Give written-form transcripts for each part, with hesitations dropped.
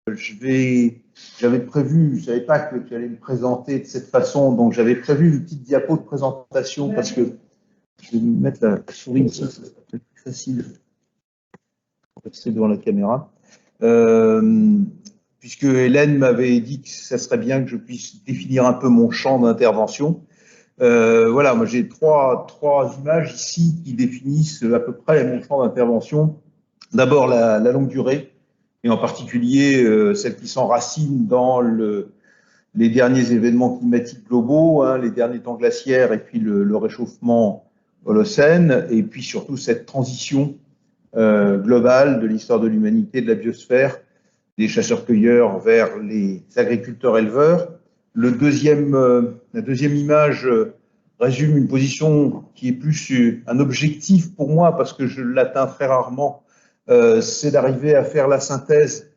J'avais prévu, je ne savais pas que tu allais me présenter de cette façon, donc j'avais prévu une petite diapo de présentation parce que je vais me mettre la souris ici, ça sera peut-être plus facile pour rester devant la caméra. Puisque Hélène m'avait dit que ça serait bien que je puisse définir un peu mon champ d'intervention. Voilà, moi j'ai trois images ici qui définissent à peu près mon champ d'intervention. D'abord la longue durée, et en particulier celle qui s'enracine dans les derniers événements climatiques globaux, hein, les derniers temps glaciaires et puis le réchauffement holocène, et puis surtout cette transition globale de l'histoire de l'humanité, de la biosphère, des chasseurs-cueilleurs vers les agriculteurs-éleveurs. La deuxième image résume une position qui est plus un objectif pour moi, parce que je l'atteins très rarement, c'est d'arriver à faire la synthèse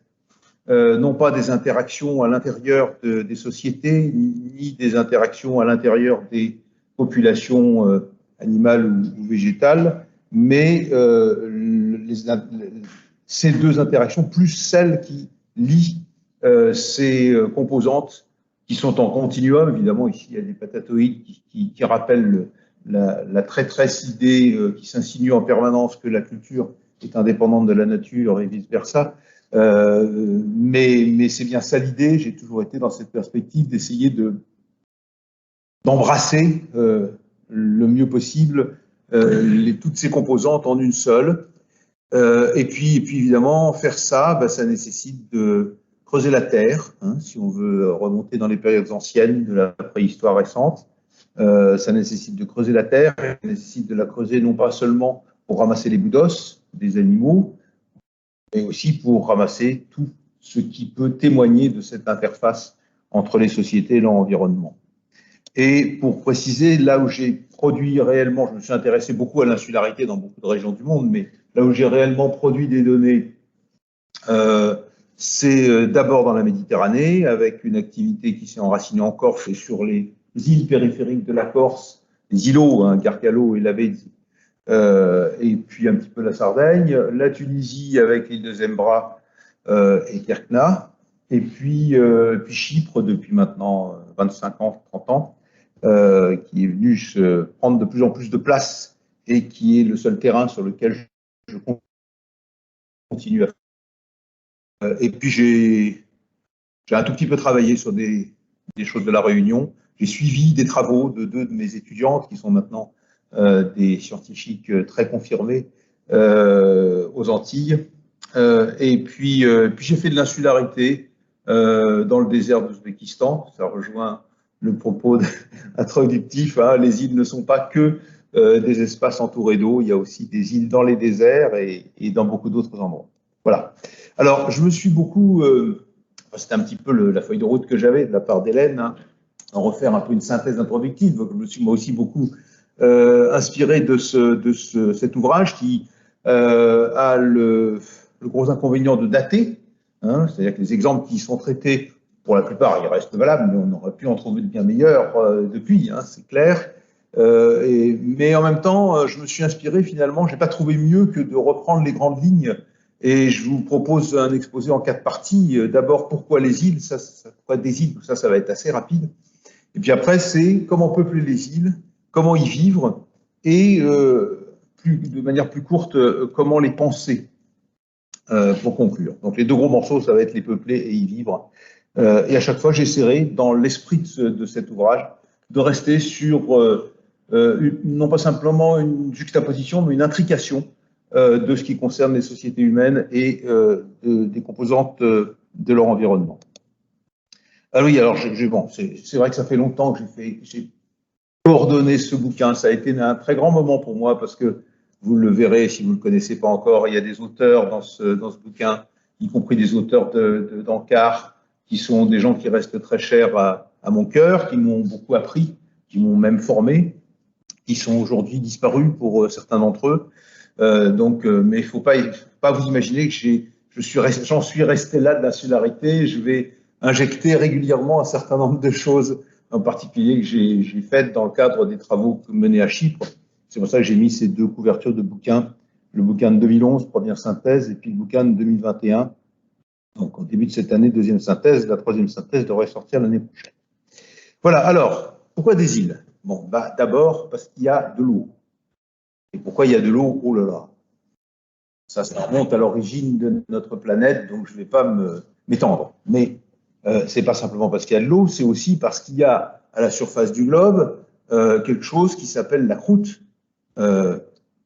non pas des interactions à l'intérieur des sociétés, ni des interactions à l'intérieur des populations animales ou végétales, mais ces deux interactions, plus celles qui lient ces composantes qui sont en continuum. Évidemment, ici, il y a des patatoïdes qui rappellent la traîtresse idée qui s'insinue en permanence que la culture est indépendante de la nature et vice-versa. Mais c'est bien ça l'idée. J'ai toujours été dans cette perspective d'essayer d'embrasser le mieux possible toutes ces composantes en une seule. Et puis évidemment, faire ça, ça nécessite de creuser la terre, hein, si on veut remonter dans les périodes anciennes de la préhistoire récente. Ça nécessite de creuser la terre, ça nécessite de la creuser non pas seulement pour ramasser les bouts d'os des animaux, mais aussi pour ramasser tout ce qui peut témoigner de cette interface entre les sociétés et leur environnement. Et pour préciser, là où j'ai produit réellement, je me suis intéressé beaucoup à l'insularité dans beaucoup de régions du monde, mais là où j'ai réellement produit des données, c'est d'abord dans la Méditerranée, avec une activité qui s'est enracinée en Corse et sur les îles périphériques de la Corse, les îlots, hein, Gargalo et Lavezzi, et puis un petit peu la Sardaigne, la Tunisie avec l'île de Zembra et Kerkna, et puis Chypre depuis maintenant 25 ans, 30 ans, qui est venu se prendre de plus en plus de place et qui est le seul terrain sur lequel je continue à faire. Et puis j'ai un tout petit peu travaillé sur des choses de la Réunion. J'ai suivi des travaux de deux de mes étudiantes qui sont maintenant des scientifiques très confirmés aux Antilles. Et puis j'ai fait de l'insularité dans le désert d'Ouzbékistan. Ça rejoint le propos introductif. Hein. Les îles ne sont pas que des espaces entourés d'eau. Il y a aussi des îles dans les déserts et dans beaucoup d'autres endroits. Voilà. Alors, je me suis beaucoup... c'était un petit peu la feuille de route que j'avais de la part d'Hélène, hein, en refaire un peu une synthèse introductive. Donc, je me suis moi aussi beaucoup inspiré de cet ouvrage qui a le gros inconvénient de dater, hein, c'est-à-dire que les exemples qui sont traités, pour la plupart, ils restent valables, mais on aurait pu en trouver de bien meilleurs depuis, hein, c'est clair. Mais en même temps, je me suis inspiré finalement, je n'ai pas trouvé mieux que de reprendre les grandes lignes. Et je vous propose un exposé en 4 parties. D'abord, pourquoi les îles, pourquoi des îles, ça va être assez rapide. Et puis après, c'est comment peupler les îles, comment y vivre, et de manière plus courte, comment les penser, pour conclure. Donc les deux gros morceaux, ça va être les peupler et y vivre. Et à chaque fois, j'essaierai, dans l'esprit de cet ouvrage, de rester sur, non pas simplement une juxtaposition, mais une intrication de ce qui concerne les sociétés humaines et des composantes de leur environnement. Ah oui, alors bon, c'est vrai que ça fait longtemps que j'ai coordonné ce bouquin. Ça a été un très grand moment pour moi parce que vous le verrez si vous ne le connaissez pas encore. Il y a des auteurs dans ce bouquin, y compris des auteurs d'encart, qui sont des gens qui restent très chers à mon cœur, qui m'ont beaucoup appris, qui m'ont même formé, qui sont aujourd'hui disparus pour certains d'entre eux. Mais il ne faut pas vous imaginer que j'en suis resté là de l'insularité. Je vais injecter régulièrement un certain nombre de choses, en particulier que j'ai faites dans le cadre des travaux menés à Chypre. C'est pour ça que j'ai mis ces deux couvertures de bouquins, le bouquin de 2011, première synthèse, et puis le bouquin de 2021, Donc, au début de cette année, deuxième synthèse, la troisième synthèse devrait sortir l'année prochaine. Voilà, alors, pourquoi des îles? Bon, bah, d'abord, parce qu'il y a de l'eau. Et pourquoi il y a de l'eau? Oh là là. Ça remonte à l'origine de notre planète, donc je ne vais pas m'étendre. Mais ce n'est pas simplement parce qu'il y a de l'eau, c'est aussi parce qu'il y a à la surface du globe quelque chose qui s'appelle la croûte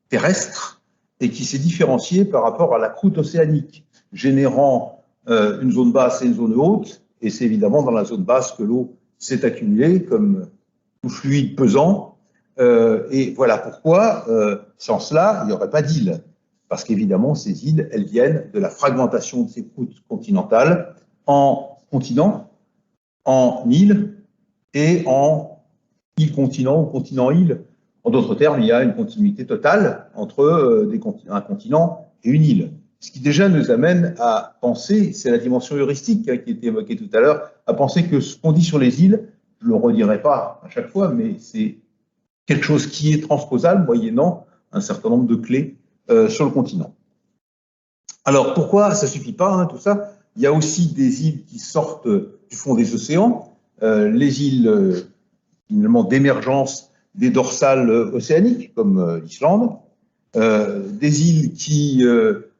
terrestre et qui s'est différenciée par rapport à la croûte océanique, générant une zone basse et une zone haute. Et c'est évidemment dans la zone basse que l'eau s'est accumulée comme tout fluide pesant. Et voilà pourquoi, sans cela, il n'y aurait pas d'île. Parce qu'évidemment, ces îles, elles viennent de la fragmentation de ces croûtes continentales en continents, en îles et en îles-continents ou continents-îles. En d'autres termes, il y a une continuité totale entre un continent et une île. Ce qui déjà nous amène à penser, c'est la dimension heuristique qui a été évoquée tout à l'heure, à penser que ce qu'on dit sur les îles, je ne le redirai pas à chaque fois, mais c'est quelque chose qui est transposable moyennant un certain nombre de clés sur le continent. Alors pourquoi ça ne suffit pas, hein, tout ça? Il y a aussi des îles qui sortent du fond des océans, les îles finalement d'émergence des dorsales océaniques, comme l'Islande, des îles qui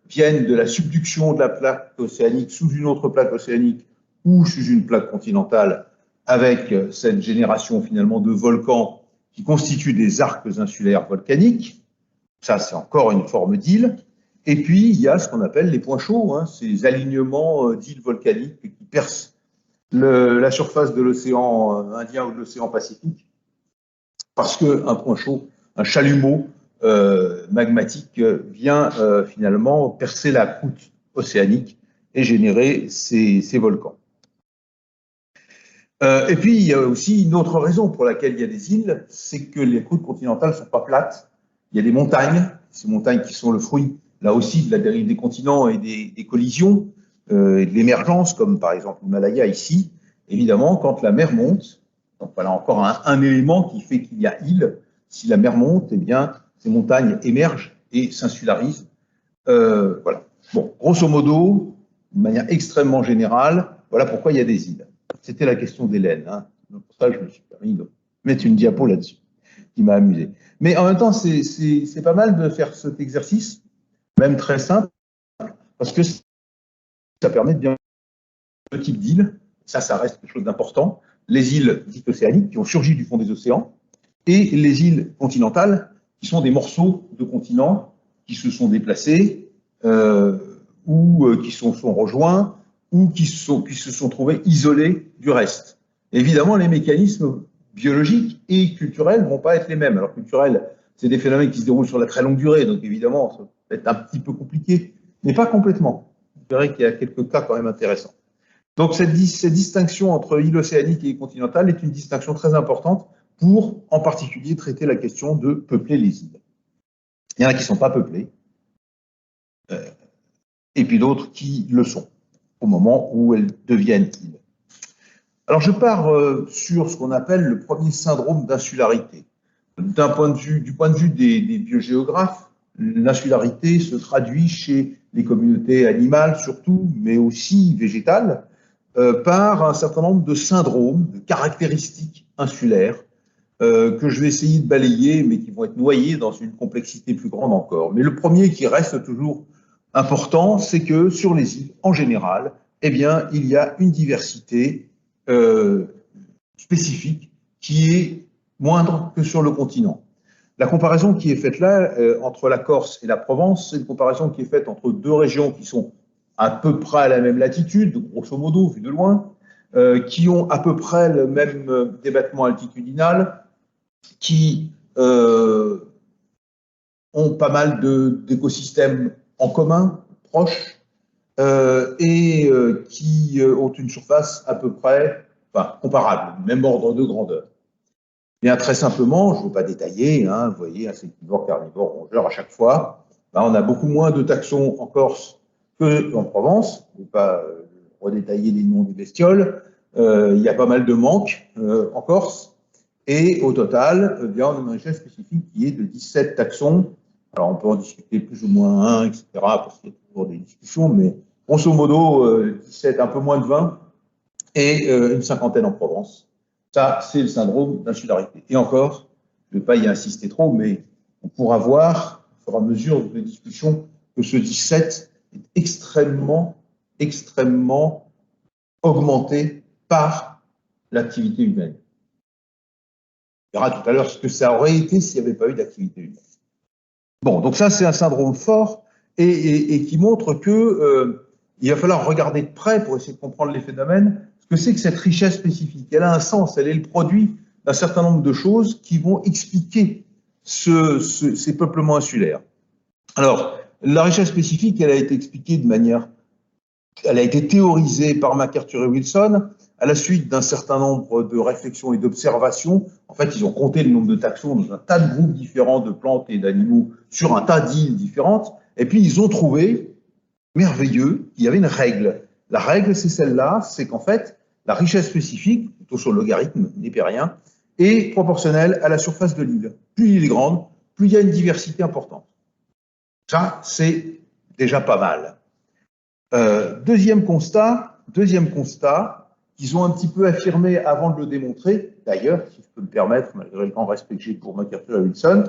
viennent de la subduction de la plaque océanique sous une autre plaque océanique ou sous une plaque continentale, avec cette génération finalement de volcans qui constituent des arcs insulaires volcaniques. Ça, c'est encore une forme d'île. Et puis, il y a ce qu'on appelle les points chauds, hein, ces alignements d'îles volcaniques qui percent la surface de l'océan Indien ou de l'océan Pacifique, parce qu'un point chaud, un chalumeau magmatique vient finalement percer la croûte océanique et générer ces volcans. Et puis, il y a aussi une autre raison pour laquelle il y a des îles, c'est que les croûtes continentales ne sont pas plates. Il y a des montagnes, ces montagnes qui sont le fruit, là aussi, de la dérive des continents et des collisions, et de l'émergence, comme par exemple l'Himalaya ici. Évidemment, quand la mer monte, donc voilà encore un élément qui fait qu'il y a île. Si la mer monte, eh bien, ces montagnes émergent et s'insularisent. Voilà. Bon, grosso modo, de manière extrêmement générale, voilà pourquoi il y a des îles. C'était la question d'Hélène. Hein. Donc pour ça, je me suis permis de mettre une diapo là-dessus, qui m'a amusé. Mais en même temps, c'est pas mal de faire cet exercice, même très simple, parce que ça permet de bien deux types d'îles. Ça reste quelque chose d'important. Les îles dites océaniques qui ont surgi du fond des océans et les îles continentales qui sont des morceaux de continents qui se sont déplacés ou qui sont rejoints ou qui se sont trouvés isolés du reste. Évidemment, les mécanismes biologiques et culturels ne vont pas être les mêmes. Alors, culturels, c'est des phénomènes qui se déroulent sur la très longue durée, donc évidemment, ça va être un petit peu compliqué, mais pas complètement. Vous verrez qu'il y a quelques cas quand même intéressants. Donc, cette distinction entre îles océaniques et continentales est une distinction très importante pour, en particulier, traiter la question de peupler les îles. Il y en a qui ne sont pas peuplées, et puis d'autres qui le sont, au moment où elles deviennent îles. Alors, je pars sur ce qu'on appelle le premier syndrome d'insularité. Du point de vue des biogéographes, l'insularité se traduit chez les communautés animales surtout, mais aussi végétales, par un certain nombre de syndromes, de caractéristiques insulaires, que je vais essayer de balayer, mais qui vont être noyés dans une complexité plus grande encore. Mais le premier qui reste toujours important, c'est que sur les îles, en général, eh bien, il y a une diversité spécifique qui est moindre que sur le continent. La comparaison qui est faite là, entre la Corse et la Provence, c'est une comparaison qui est faite entre deux régions qui sont à peu près à la même latitude, grosso modo, vu de loin, qui ont à peu près le même débattement altitudinal, qui ont pas mal d'écosystèmes en commun, proches, et qui ont une surface à peu près comparable, même ordre de grandeur. Bien, très simplement, je ne veux pas détailler, hein, vous voyez, insectivore, carnivore, rongeur à chaque fois, on a beaucoup moins de taxons en Corse qu'en Provence. Je ne vais pas redétailler les noms des bestioles. Il y a pas mal de manques en Corse. Et au total, on a une richesse spécifique qui est de 17 taxons. Alors, on peut en discuter plus ou moins un, etc., parce qu'il y a toujours des discussions, mais grosso modo 17, un peu moins de 20, et une cinquantaine en Provence. Ça, c'est le syndrome d'insularité. Et encore, je ne vais pas y insister trop, mais on pourra voir, au fur et à mesure de discussion, que ce 17 est extrêmement augmenté par l'activité humaine. On verra tout à l'heure ce que ça aurait été s'il n'y avait pas eu d'activité humaine. Bon, donc ça, c'est un syndrome fort et qui montre que il va falloir regarder de près pour essayer de comprendre les phénomènes, ce que c'est que cette richesse spécifique. Elle a un sens, elle est le produit d'un certain nombre de choses qui vont expliquer ces peuplements insulaires. Alors, la richesse spécifique, elle a été expliquée de manière, elle a été théorisée par MacArthur et Wilson à la suite d'un certain nombre de réflexions et d'observations. En fait, ils ont compté le nombre de taxons dans un tas de groupes différents de plantes et d'animaux sur un tas d'îles différentes, et puis ils ont trouvé, merveilleux, qu'il y avait une règle. La règle, c'est celle-là, c'est qu'en fait, la richesse spécifique, plutôt sur le logarithme népérien, est proportionnelle à la surface de l'île. Plus l'île est grande, plus il y a une diversité importante. Ça, c'est déjà pas mal. Deuxième constat qu'ils ont un petit peu affirmé avant de le démontrer, d'ailleurs, si je peux me permettre, malgré le grand respect que j'ai pour MacArthur et Wilson,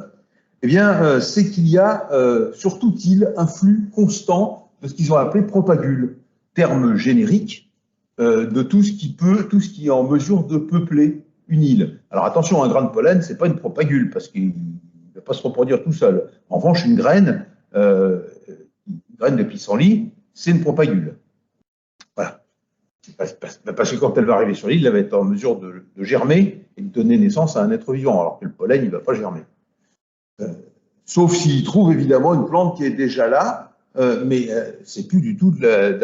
eh bien, c'est qu'il y a sur toute île un flux constant de ce qu'ils ont appelé propagule, terme générique de tout ce qui est en mesure de peupler une île. Alors attention, un grain de pollen, c'est pas une propagule parce qu'il ne va pas se reproduire tout seul. En revanche, une graine de pissenlit, c'est une propagule. Voilà. Parce que quand elle va arriver sur l'île, elle va être en mesure de germer et de donner naissance à un être vivant, alors que le pollen, il ne va pas germer. Sauf s'il trouve évidemment une plante qui est déjà là, mais c'est plus du tout de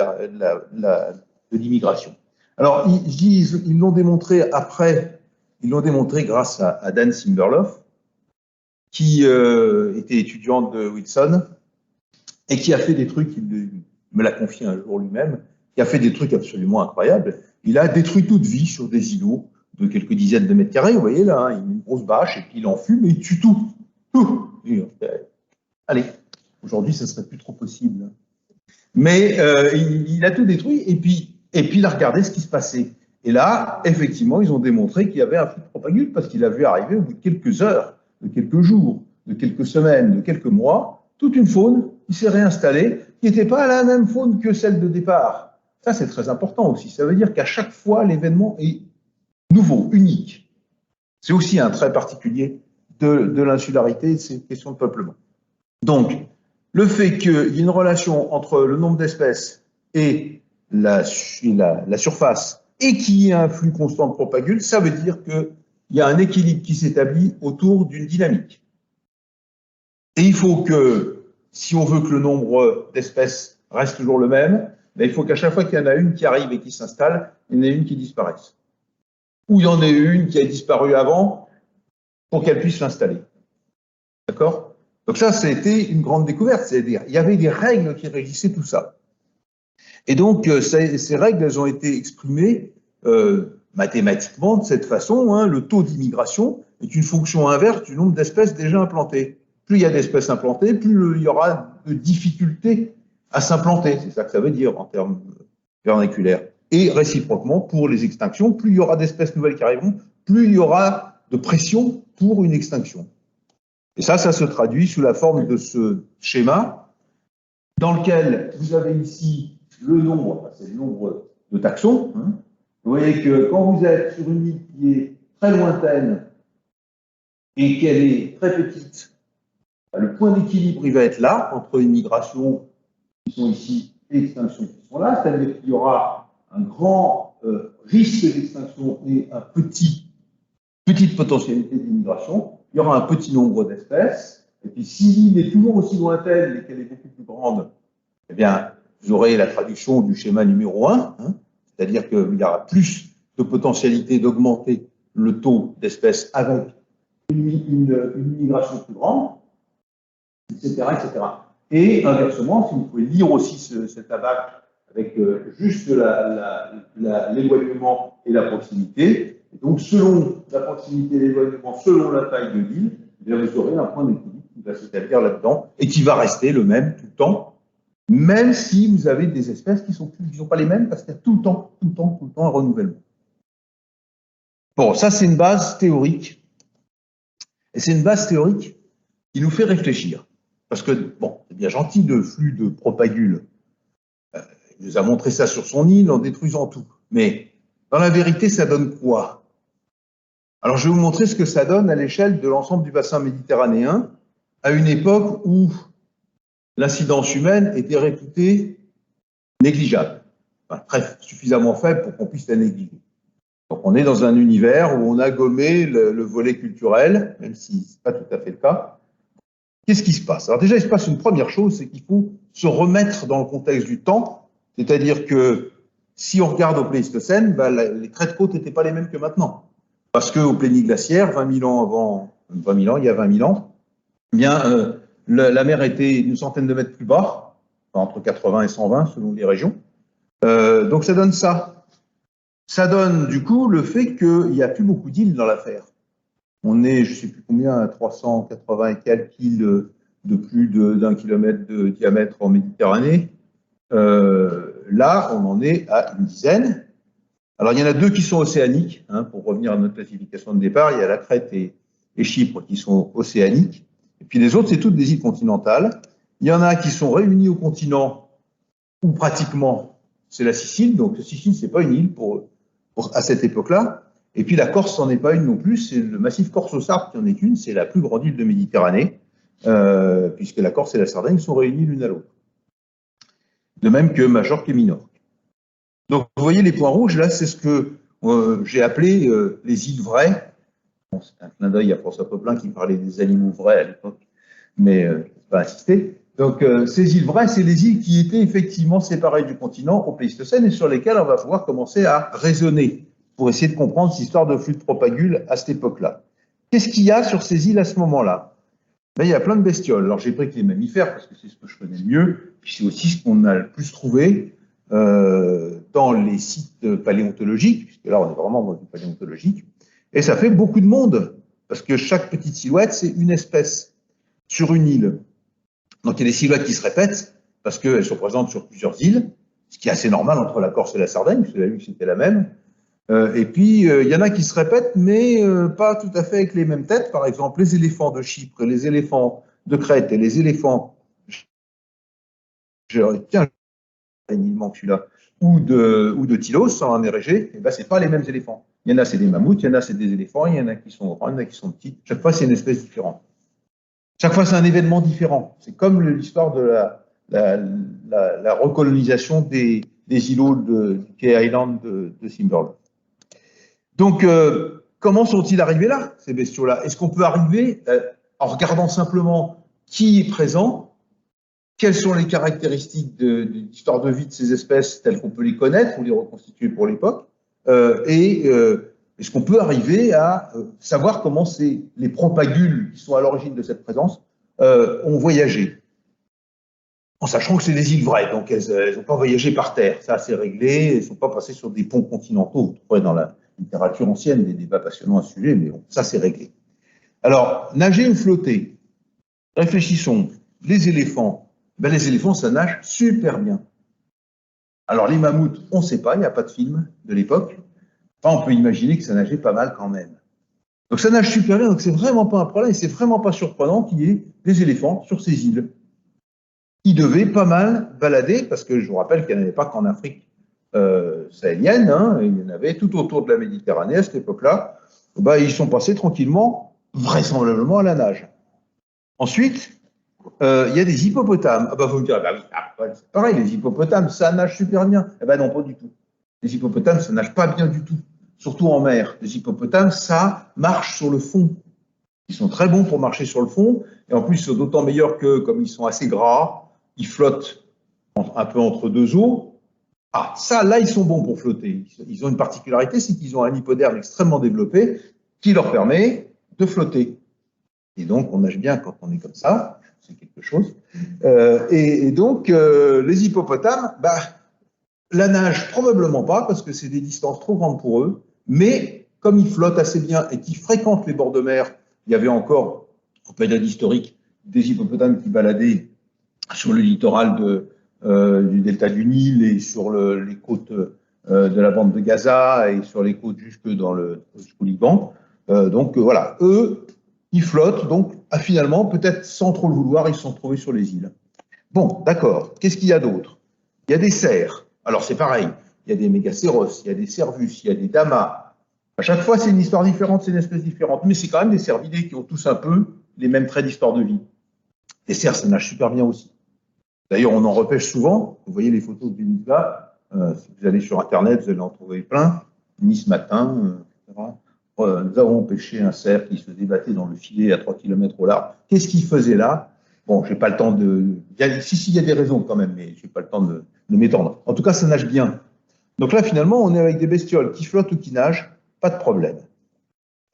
l'immigration. Alors, ils l'ont démontré après, ils l'ont démontré grâce à Dan Simberloff, qui était étudiant de Wilson, et qui a fait des trucs, il me l'a confié un jour lui-même, qui a fait des trucs absolument incroyables. Il a détruit toute vie sur des îlots de quelques dizaines de mètres carrés, vous voyez là, il met une grosse bâche, et puis il en fume, et il tue tout. Allez, aujourd'hui, ça ne serait plus trop possible. Mais il a tout détruit, et puis il a regardé ce qui se passait. Et là, effectivement, ils ont démontré qu'il y avait un flux de propagule, parce qu'il a vu arriver au bout de quelques heures, de quelques jours, de quelques semaines, de quelques mois, toute une faune qui s'est réinstallée, qui n'était pas la même faune que celle de départ. Ça, c'est très important aussi. Ça veut dire qu'à chaque fois, l'événement est nouveau, unique. C'est aussi un trait particulier de l'insularité et de ces questions de peuplement. Donc, le fait qu'il y ait une relation entre le nombre d'espèces et la surface et qu'il y ait un flux constant de propagule, ça veut dire qu'il y a un équilibre qui s'établit autour d'une dynamique. Et il faut que, si on veut que le nombre d'espèces reste toujours le même, il faut qu'à chaque fois qu'il y en a une qui arrive et qui s'installe, il y en ait une qui disparaisse. Ou il y en ait une qui a disparu avant pour qu'elle puisse s'installer. D'accord ? Donc ça, c'était une grande découverte. C'est-à-dire, il y avait des règles qui régissaient tout ça. Et donc, ces règles, elles ont été exprimées mathématiquement de cette façon. Hein, le taux d'immigration est une fonction inverse du nombre d'espèces déjà implantées. Plus il y a d'espèces implantées, plus il y aura de difficultés à s'implanter. C'est ça que ça veut dire en termes vernaculaires. Et réciproquement, pour les extinctions, plus il y aura d'espèces nouvelles qui arriveront, plus il y aura de pression pour une extinction. Et ça se traduit sous la forme de ce schéma dans lequel vous avez ici le nombre, c'est le nombre de taxons. Hein. Vous voyez que quand vous êtes sur une île qui est très lointaine et qu'elle est très petite, le point d'équilibre, il va être là, entre immigrations qui sont ici et extinctions qui sont là, c'est-à-dire qu'il y aura un grand risque d'extinction et un petite potentialité d'immigration. Il y aura un petit nombre d'espèces, et puis si l'île est toujours aussi lointaine et qu'elle est beaucoup plus grande, eh bien, vous aurez la traduction du schéma numéro 1, hein, c'est-à-dire qu'il y aura plus de potentialité d'augmenter le taux d'espèces avec une immigration plus grande, etc., etc. Et inversement, si vous pouvez lire aussi cet abac avec juste l'éloignement et la proximité, et donc selon la proximité et l'éloignement, selon la taille de l'île, vous aurez un point d'équilibre qui va s'établir là-dedans et qui va rester le même tout le temps, même si vous avez des espèces qui sont pas les mêmes parce qu'il y a tout le temps un renouvellement. Bon, ça c'est une base théorique. Et c'est une base théorique qui nous fait réfléchir. Parce que, bon, c'est bien gentil le flux de propagules. Il nous a montré ça sur son île en détruisant tout. Mais dans la vérité, ça donne quoi? Alors, je vais vous montrer ce que ça donne à l'échelle de l'ensemble du bassin méditerranéen, à une époque où l'incidence humaine était réputée négligeable. Enfin, bref, suffisamment faible pour qu'on puisse la négliger. Donc, on est dans un univers où on a gommé le volet culturel, même si ce n'est pas tout à fait le cas. Qu'est-ce qui se passe? Alors déjà, il se passe une première chose, c'est qu'il faut se remettre dans le contexte du temps, c'est-à-dire que si on regarde au Pléistocène, les traits de côte n'étaient pas les mêmes que maintenant. Parce qu'au Pléniglaciaire, 20 000 ans avant, 20 000 ans, il y a 20 000 ans, eh bien, la mer était une centaine de mètres plus bas, entre 80 et 120 selon les régions. Donc ça donne ça. Ça donne du coup le fait qu'il n'y a plus beaucoup d'îles dans l'affaire. On est, je ne sais plus combien, à 380 et quelques îles de plus d'1 kilomètre de diamètre en Méditerranée. Là, on en est à une dizaine. Alors, il y en a deux qui sont océaniques, hein, pour revenir à notre classification de départ. Il y a la Crète et Chypre qui sont océaniques. Et puis les autres, c'est toutes des îles continentales. Il y en a qui sont réunies au continent, ou pratiquement, c'est la Sicile. Donc, la Sicile, ce n'est pas une île à cette époque-là. Et puis la Corse n'en est pas une non plus, c'est le massif corso-sarde qui en est une, c'est la plus grande île de Méditerranée, puisque la Corse et la Sardaigne sont réunies l'une à l'autre. De même que Majorque et Minorque. Donc vous voyez les points rouges, là c'est ce que j'ai appelé les îles vraies. Bon, c'est un clin d'œil à François Popelin qui parlait des animaux vrais à l'époque, mais je ne vais pas insister. Donc ces îles vraies, c'est les îles qui étaient effectivement séparées du continent au Pléistocène et sur lesquelles on va pouvoir commencer à raisonner pour essayer de comprendre cette histoire de flux de propagules à cette époque-là. Qu'est-ce qu'il y a sur ces îles à ce moment-là? Ben, il y a plein de bestioles. Alors j'ai pris que les mammifères, parce que c'est ce que je connais le mieux, puis c'est aussi ce qu'on a le plus trouvé dans les sites paléontologiques, puisque là on est vraiment dans du paléontologique, et ça fait beaucoup de monde, parce que chaque petite silhouette, c'est une espèce sur une île. Donc il y a des silhouettes qui se répètent, parce qu'elles sont présentes sur plusieurs îles, ce qui est assez normal entre la Corse et la Sardaigne, parce que la vue c'était la même. Et puis, il y en a qui se répètent, mais pas tout à fait avec les mêmes têtes. Par exemple, les éléphants de Chypre, les éléphants de Crète et les éléphants, tiens, il manque celui-là, ou de Tylos, en mer Égée, eh ben, ce n'est pas les mêmes éléphants. Il y en a, c'est des mammouths, il y en a, c'est des éléphants, il y en a qui sont grands, il y en a qui sont petits. Chaque fois, c'est une espèce différente. Chaque fois, c'est un événement différent. C'est comme l'histoire de la recolonisation des îlots du Key Island de Simberley. Donc, comment sont-ils arrivés là, ces bestiaux-là? Est-ce qu'on peut arriver, en regardant simplement qui est présent, quelles sont les caractéristiques de l'histoire de vie de ces espèces telles qu'on peut les connaître ou les reconstituer pour l'époque, est-ce qu'on peut arriver à savoir comment les propagules qui sont à l'origine de cette présence ont voyagé? En sachant que c'est des îles vraies, donc elles n'ont pas voyagé par terre, ça c'est réglé, elles ne sont pas passées sur des ponts continentaux, vous trouverez dans la littérature ancienne des débats passionnants à ce sujet, mais bon, ça c'est réglé. Alors, nager ou flotter? Réfléchissons. Les éléphants, ben les éléphants ça nage super bien. Alors les mammouths, on ne sait pas, il n'y a pas de film de l'époque. Enfin, on peut imaginer que ça nageait pas mal quand même. Donc ça nage super bien, donc c'est vraiment pas un problème, et c'est vraiment pas surprenant qu'il y ait des éléphants sur ces îles. Ils devaient pas mal balader, parce que je vous rappelle qu'il n'y en avait pas qu'en Afrique sahélienne, hein, il y en avait tout autour de la Méditerranée à cette époque-là. Ben, ils sont passés tranquillement, vraisemblablement à la nage. Ensuite, il y a des hippopotames. Ah ben, vous me direz, oui, c'est pareil, les hippopotames, ça nage super bien. Eh ben non, pas du tout. Les hippopotames, ça nage pas bien du tout, surtout en mer. Les hippopotames, ça marche sur le fond. Ils sont très bons pour marcher sur le fond, et en plus, c'est d'autant meilleur que, comme ils sont assez gras, ils flottent un peu entre deux eaux. Ah, ça, là, ils sont bons pour flotter. Ils ont une particularité, c'est qu'ils ont un hypoderme extrêmement développé qui leur permet de flotter. Et donc, on nage bien quand on est comme ça, c'est quelque chose. Et donc, les hippopotames, bah, la nage, probablement pas, parce que c'est des distances trop grandes pour eux, mais comme ils flottent assez bien et qu'ils fréquentent les bords de mer, il y avait encore, en période historique, des hippopotames qui baladaient sur le littoral du delta du Nil et sur les côtes de la bande de Gaza et sur les côtes jusqu'au Liban. Donc voilà, eux, ils flottent, donc finalement, peut-être sans trop le vouloir, ils se sont trouvés sur les îles. Bon, d'accord. Qu'est-ce qu'il y a d'autre? Il y a des cerfs. Alors c'est pareil, il y a des mégacéros, il y a des cervus, il y a des damas. À chaque fois, c'est une histoire différente, c'est une espèce différente, mais c'est quand même des cervidés qui ont tous un peu les mêmes traits d'histoire de vie. Les cerfs, ça nage super bien aussi. D'ailleurs, on en repêche souvent. Vous voyez les photos du Nice-là. Si vous allez sur Internet, vous allez en trouver plein. Nice matin, etc. Nous avons pêché un cerf qui se débattait dans le filet à 3 km au large. Qu'est-ce qu'il faisait là? Bon, j'ai pas le temps de... Si, il y a des raisons quand même, mais j'ai pas le temps de m'étendre. En tout cas, ça nage bien. Donc là, finalement, on est avec des bestioles qui flottent ou qui nagent, pas de problème.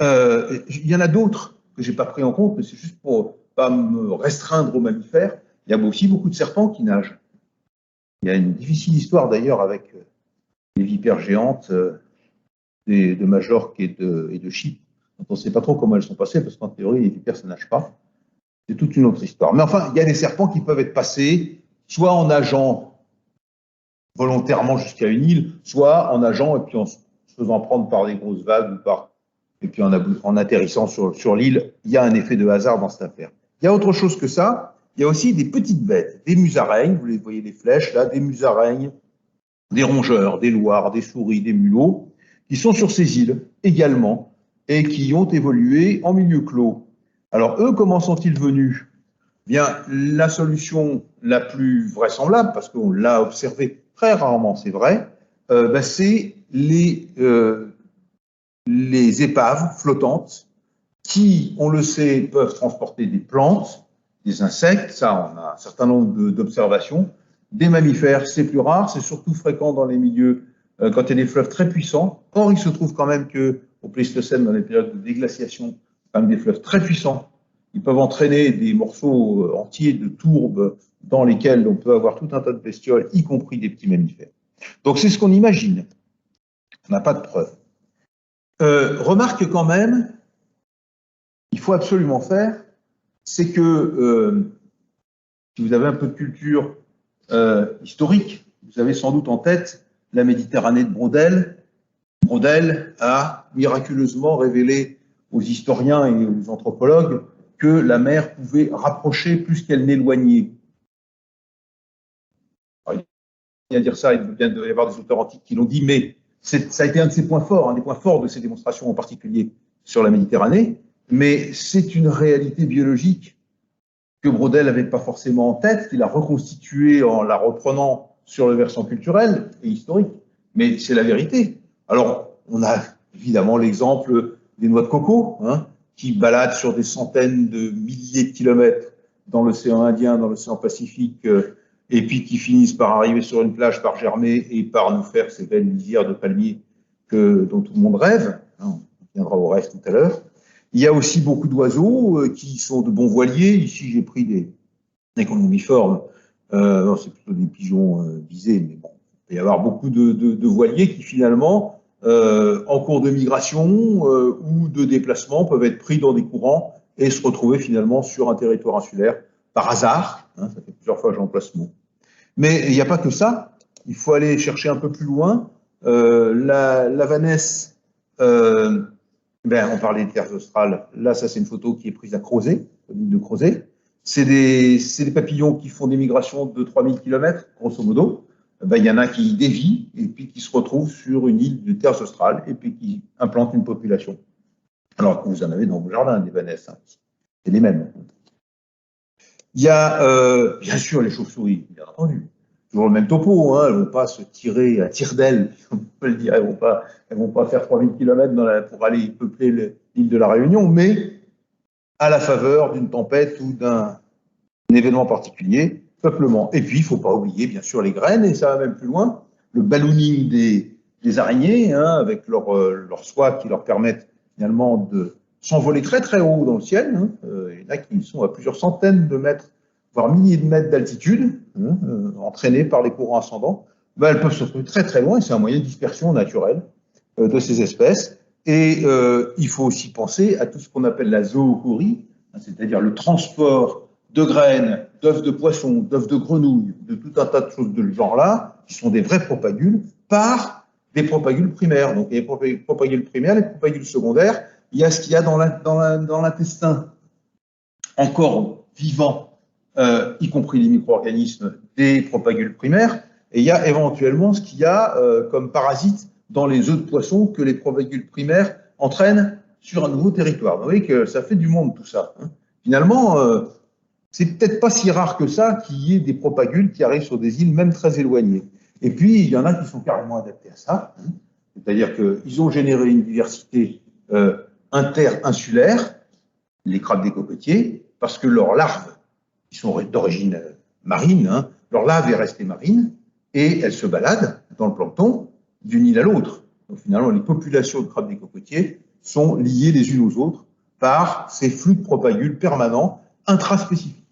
Il y en a d'autres que j'ai pas pris en compte, mais c'est juste pour pas me restreindre aux mammifères. Il y a aussi beaucoup de serpents qui nagent. Il y a une difficile histoire d'ailleurs avec les vipères géantes de Majorque et de Chypre. On ne sait pas trop comment elles sont passées, parce qu'en théorie, les vipères, ça ne nage pas. C'est toute une autre histoire. Mais enfin, il y a des serpents qui peuvent être passés, soit en nageant volontairement jusqu'à une île, soit en nageant et puis en se faisant prendre par des grosses vagues et puis en atterrissant sur l'île. Il y a un effet de hasard dans cette affaire. Il y a autre chose que ça. Il y a aussi des petites bêtes, des musaraignes, vous les voyez les flèches là, des musaraignes, des rongeurs, des loirs, des souris, des mulots, qui sont sur ces îles également et qui ont évolué en milieu clos. Alors eux, comment sont-ils venus? Bien, la solution la plus vraisemblable, parce qu'on l'a observé très rarement, c'est vrai, c'est les épaves flottantes qui, on le sait, peuvent transporter des plantes, des insectes, ça on a un certain nombre d'observations. Des mammifères, c'est plus rare, c'est surtout fréquent dans les milieux quand il y a des fleuves très puissants. Or, il se trouve quand même qu'au Pléistocène, dans les périodes de déglaciation, quand même des fleuves très puissants, ils peuvent entraîner des morceaux entiers de tourbes dans lesquels on peut avoir tout un tas de bestioles, y compris des petits mammifères. Donc c'est ce qu'on imagine. On n'a pas de preuves. Remarque quand même, il faut absolument faire, c'est que si vous avez un peu de culture historique, vous avez sans doute en tête la Méditerranée de Braudel. Braudel a miraculeusement révélé aux historiens et aux anthropologues que la mer pouvait rapprocher plus qu'elle n'éloignait. Il vient dire ça, il vient y avoir des auteurs antiques qui l'ont dit, mais ça a été un de ses points forts, un des points forts de ces démonstrations en particulier sur la Méditerranée, mais c'est une réalité biologique que Braudel n'avait pas forcément en tête, qu'il a reconstituée en la reprenant sur le versant culturel et historique. Mais c'est la vérité. Alors, on a évidemment l'exemple des noix de coco, hein, qui baladent sur des centaines de milliers de kilomètres dans l'océan Indien, dans l'océan Pacifique, et puis qui finissent par arriver sur une plage, par germer et par nous faire ces belles lisières de palmiers dont tout le monde rêve. Hein, on viendra au reste tout à l'heure. Il y a aussi beaucoup d'oiseaux qui sont de bons voiliers. Ici, j'ai pris des colombiformes. C'est plutôt des pigeons visés, mais bon, il peut y avoir beaucoup de voiliers qui, finalement, en cours de migration ou de déplacement, peuvent être pris dans des courants et se retrouver finalement sur un territoire insulaire par hasard. Hein, ça fait plusieurs fois que j'emploie ce mot. Mais il n'y a pas que ça. Il faut aller chercher un peu plus loin. La Vanesse... on parlait des terres australes. Là, ça, c'est une photo qui est prise à Crozet, au l'île de Crozet. C'est des papillons qui font des migrations de 3000 km, grosso modo. Il y en a qui dévient et puis qui se retrouvent sur une île de terres australes et puis qui implantent une population. Alors que vous en avez dans vos jardins, des vanesses. Hein. C'est les mêmes. Il y a, bien sûr, les chauves-souris, bien entendu. Toujours le même topo, hein, elles ne vont pas se tirer à tire d'aile, on peut le dire, elles ne vont pas faire 3000 km pour aller peupler l'île de la Réunion, mais à la faveur d'une tempête ou d'un événement particulier, peuplement. Et puis, il ne faut pas oublier, bien sûr, les graines, et ça va même plus loin, le ballooning des araignées, hein, avec leurs soies qui leur permettent finalement de s'envoler très très haut dans le ciel. Hein. Il y en a qui sont à plusieurs centaines de mètres, voire milliers de mètres d'altitude, entraînées par les courants ascendants. Elles peuvent se retrouver très très loin, et c'est un moyen de dispersion naturelle de ces espèces. Et il faut aussi penser à tout ce qu'on appelle la zoochorie, hein, c'est-à-dire le transport de graines d'œufs de poisson, d'œufs de grenouille, de tout un tas de choses de ce genre-là, qui sont des vrais propagules, par des propagules primaires. Donc, il y a les propagules primaires, les propagules secondaires. Il y a ce qu'il y a dans l'intestin encore vivant, y compris les micro-organismes, des propagules primaires. Et il y a éventuellement ce qu'il y a comme parasites dans les œufs de poisson que les propagules primaires entraînent sur un nouveau territoire. Vous voyez que ça fait du monde tout ça. Hein. Finalement, c'est peut-être pas si rare que ça qu'il y ait des propagules qui arrivent sur des îles même très éloignées. Et puis, il y en a qui sont carrément adaptés à ça. Hein. C'est-à-dire qu'ils ont généré une diversité inter-insulaire, les crabes des cocotiers, parce que leurs larves, qui sont d'origine marine, hein, leur larve est restée marine, et elles se baladent dans le plancton d'une île à l'autre. Donc finalement, les populations de crabes des cocotiers sont liées les unes aux autres par ces flux de propagules permanents intraspécifiques.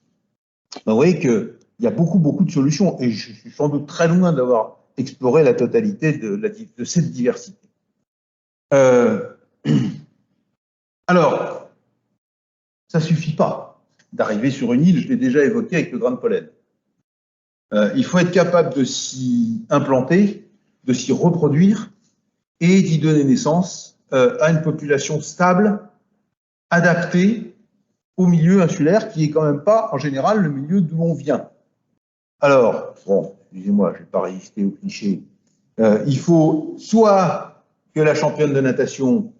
Donc vous voyez qu'il y a beaucoup de solutions, et je suis sans doute très loin d'avoir exploré la totalité de cette diversité. Alors, ça ne suffit pas d'arriver sur une île, je l'ai déjà évoqué avec le grain de pollen. Il faut être capable de s'y implanter, de s'y reproduire et d'y donner naissance à une population stable, adaptée au milieu insulaire, qui est quand même pas, en général, le milieu d'où on vient. Alors, bon, excusez-moi, je ne vais pas résister au cliché. Il faut soit que la championne de natation,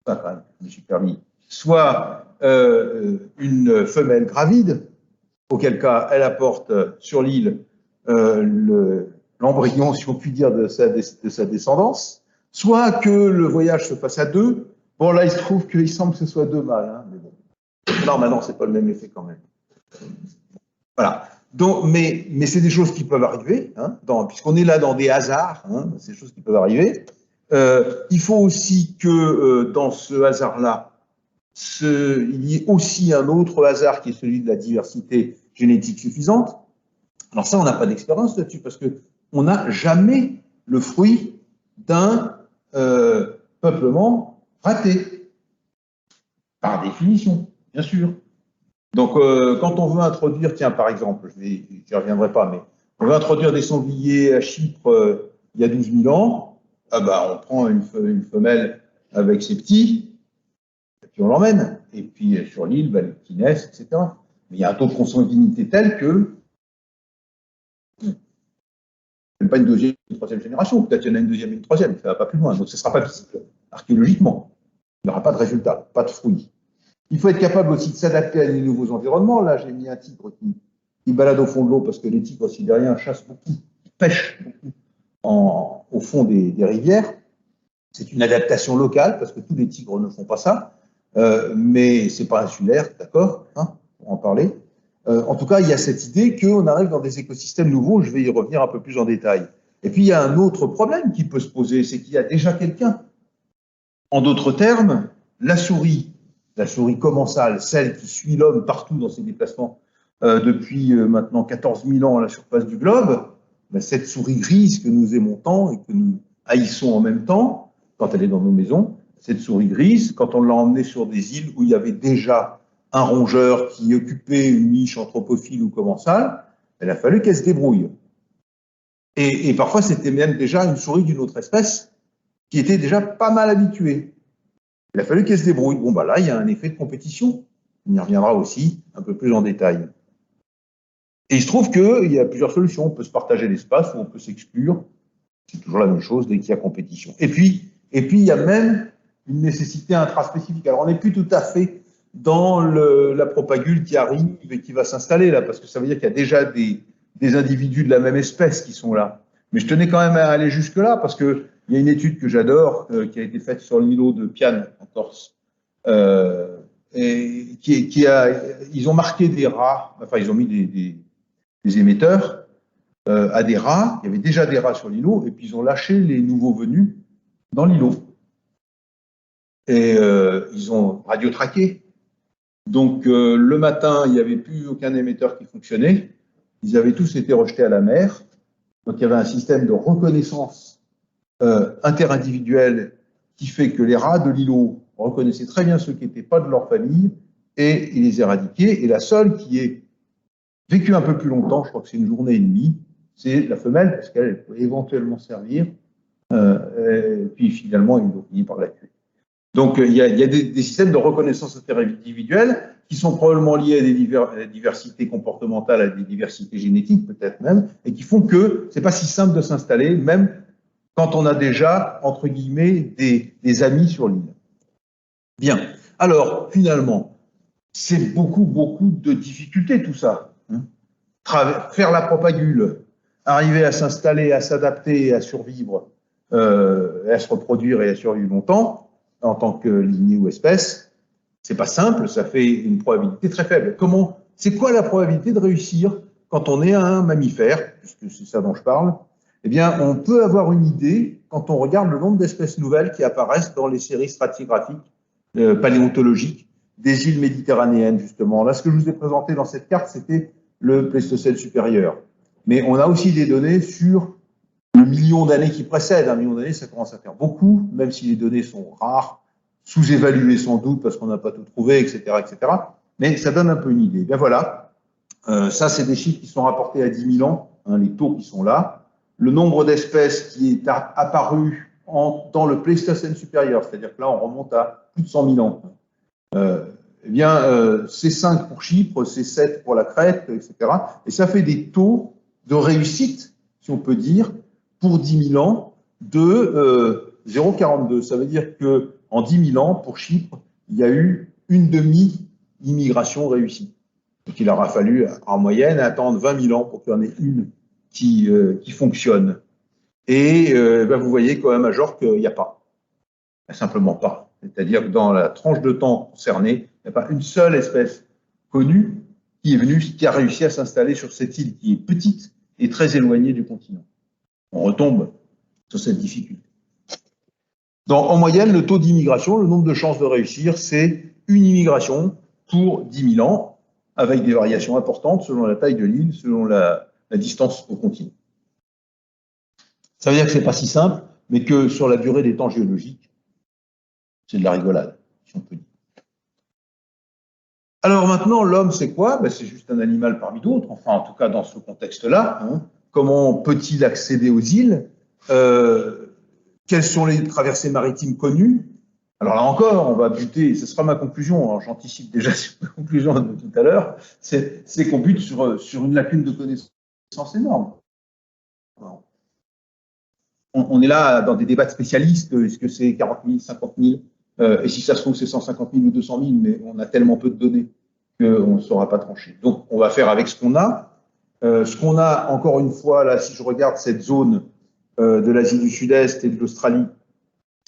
enfin, je me suis permis, soit une femelle gravide, auquel cas elle apporte sur l'île l'embryon, si on peut dire, de sa descendance, soit que le voyage se fasse à deux. Bon, là, il se trouve qu'il semble que ce soit deux mâles. Hein, mais bon. Non, maintenant, c'est pas le même effet quand même. Voilà. Donc, mais c'est des choses qui peuvent arriver, hein, puisqu'on est là dans des hasards, hein, c'est des choses qui peuvent arriver. Il faut aussi que dans ce hasard-là, il y ait aussi un autre hasard qui est celui de la diversité génétique suffisante. Alors ça, on n'a pas d'expérience là-dessus, parce qu'on n'a jamais le fruit d'un peuplement raté, par définition, bien sûr. Donc, quand on veut introduire, tiens, par exemple, je n'y reviendrai pas, mais on veut introduire des sangliers à Chypre il y a 12 000 ans, ah bah, on prend une femelle avec ses petits, et puis on l'emmène. Et puis, sur l'île, bah, les petits naissent, etc. Mais il y a un taux de consanguinité tel que même pas une deuxième, une troisième génération. Peut-être qu'il y en a une deuxième et une troisième, ça ne va pas plus loin. Donc, ce ne sera pas visible archéologiquement. Il n'y aura pas de résultat, pas de fruits. Il faut être capable aussi de s'adapter à des nouveaux environnements. Là, j'ai mis un tigre qui balade au fond de l'eau parce que les tigres sibériens chassent beaucoup, pêchent beaucoup au fond des rivières. C'est une adaptation locale parce que tous les tigres ne font pas ça. Mais ce n'est pas insulaire, d'accord, hein, pour en parler. En tout cas, il y a cette idée qu'on arrive dans des écosystèmes nouveaux. Je vais y revenir un peu plus en détail. Et puis, il y a un autre problème qui peut se poser, c'est qu'il y a déjà quelqu'un. En d'autres termes, la souris commensale, celle qui suit l'homme partout dans ses déplacements depuis maintenant 14 000 ans à la surface du globe, ben, cette souris grise que nous aimons tant et que nous haïssons en même temps, quand elle est dans nos maisons, cette souris grise, quand on l'a emmenée sur des îles où il y avait déjà un rongeur qui occupait une niche anthropophile ou commensale, il a fallu qu'elle se débrouille. Et parfois, c'était même déjà une souris d'une autre espèce qui était déjà pas mal habituée. Il a fallu qu'elle se débrouille. Bon, bah là, il y a un effet de compétition. On y reviendra aussi un peu plus en détail. Et il se trouve qu'il y a plusieurs solutions. On peut se partager l'espace ou on peut s'exclure. C'est toujours la même chose dès qu'il y a compétition. Et puis, il y a même une nécessité intraspécifique. Alors, on n'est plus tout à fait dans la propagule qui arrive et qui va s'installer là, parce que ça veut dire qu'il y a déjà des individus de la même espèce qui sont là. Mais je tenais quand même à aller jusque-là, parce qu'il y a une étude que j'adore, qui a été faite sur l'îlot de Piane, en Corse, et ils ont marqué des rats, enfin ils ont mis des émetteurs à des rats, il y avait déjà des rats sur l'îlot, et puis ils ont lâché les nouveaux venus dans l'îlot. Et ils ont radiotraqué. Donc le matin, il n'y avait plus aucun émetteur qui fonctionnait, ils avaient tous été rejetés à la mer. Donc il y avait un système de reconnaissance interindividuelle qui fait que les rats de l'îlot reconnaissaient très bien ceux qui n'étaient pas de leur famille et ils les éradiquaient. Et la seule qui est vécu un peu plus longtemps, je crois que c'est une journée et demie, c'est la femelle, parce qu'elle peut éventuellement servir, et puis finalement, ils ont fini par la tuer. Donc, il y a des systèmes de reconnaissance individuelle qui sont probablement liés à des diversités comportementales, à des diversités génétiques peut-être même, et qui font que c'est pas si simple de s'installer, même quand on a déjà, entre guillemets, des amis sur l'île. Bien. Alors, finalement, c'est beaucoup de difficultés tout ça. Faire la propagule, arriver à s'installer, à s'adapter, à survivre, à se reproduire et à survivre longtemps, en tant que lignée ou espèce, c'est pas simple, ça fait une probabilité très faible. C'est quoi la probabilité de réussir quand on est un mammifère, puisque c'est ça dont je parle? Eh bien, on peut avoir une idée quand on regarde le nombre d'espèces nouvelles qui apparaissent dans les séries stratigraphiques paléontologiques des îles méditerranéennes, justement. Là, ce que je vous ai présenté dans cette carte, c'était le Pléistocène supérieur. Mais on a aussi des données sur le million d'années qui précède. Un million d'années, ça commence à faire beaucoup, même si les données sont rares, sous-évaluées sans doute parce qu'on n'a pas tout trouvé, etc., etc. Mais ça donne un peu une idée. Bien voilà, ça c'est des chiffres qui sont rapportés à 10 000 ans, hein, les taux qui sont là. Le nombre d'espèces qui est apparu dans le Pléistocène supérieur, c'est-à-dire que là on remonte à plus de 100 000 ans. Eh bien, c'est 5 pour Chypre, c'est 7 pour la Crète, etc. Et ça fait des taux de réussite, si on peut dire, pour 10 000 ans de 0,42. Ça veut dire qu'en 10 000 ans, pour Chypre, il y a eu une demi-immigration réussie. Donc il aura fallu, en moyenne, attendre 20 000 ans pour qu'il y en ait une qui fonctionne. Et ben vous voyez quand même à Majorque qu'il n'y a pas. Il n'y a simplement pas. C'est-à-dire que dans la tranche de temps concernée, il n'y a pas une seule espèce connue qui a réussi à s'installer sur cette île qui est petite et très éloignée du continent. On retombe sur cette difficulté. Donc, en moyenne, le taux d'immigration, le nombre de chances de réussir, c'est une immigration pour 10 000 ans, avec des variations importantes selon la taille de l'île, selon la distance au continent. Ça veut dire que ce n'est pas si simple, mais que sur la durée des temps géologiques, c'est de la rigolade, si on peut dire. Alors maintenant, l'homme, c'est quoi? Ben, c'est juste un animal parmi d'autres, enfin en tout cas dans ce contexte-là. Hein. Comment peut-il accéder aux îles? Quelles sont les traversées maritimes connues? Alors là encore, on va buter, ce sera ma conclusion, j'anticipe déjà sur ma conclusion de tout à l'heure, c'est qu'on bute sur une lacune de connaissances énorme. On est là dans des débats de spécialistes, est-ce que c'est 40 000, 50 000, et si ça se trouve c'est 150 000 ou 200 000, mais on a tellement peu de données qu'on ne saura pas trancher. Donc on va faire avec ce qu'on a. Ce qu'on a, encore une fois, là, si je regarde cette zone de l'Asie du Sud-Est et de l'Australie,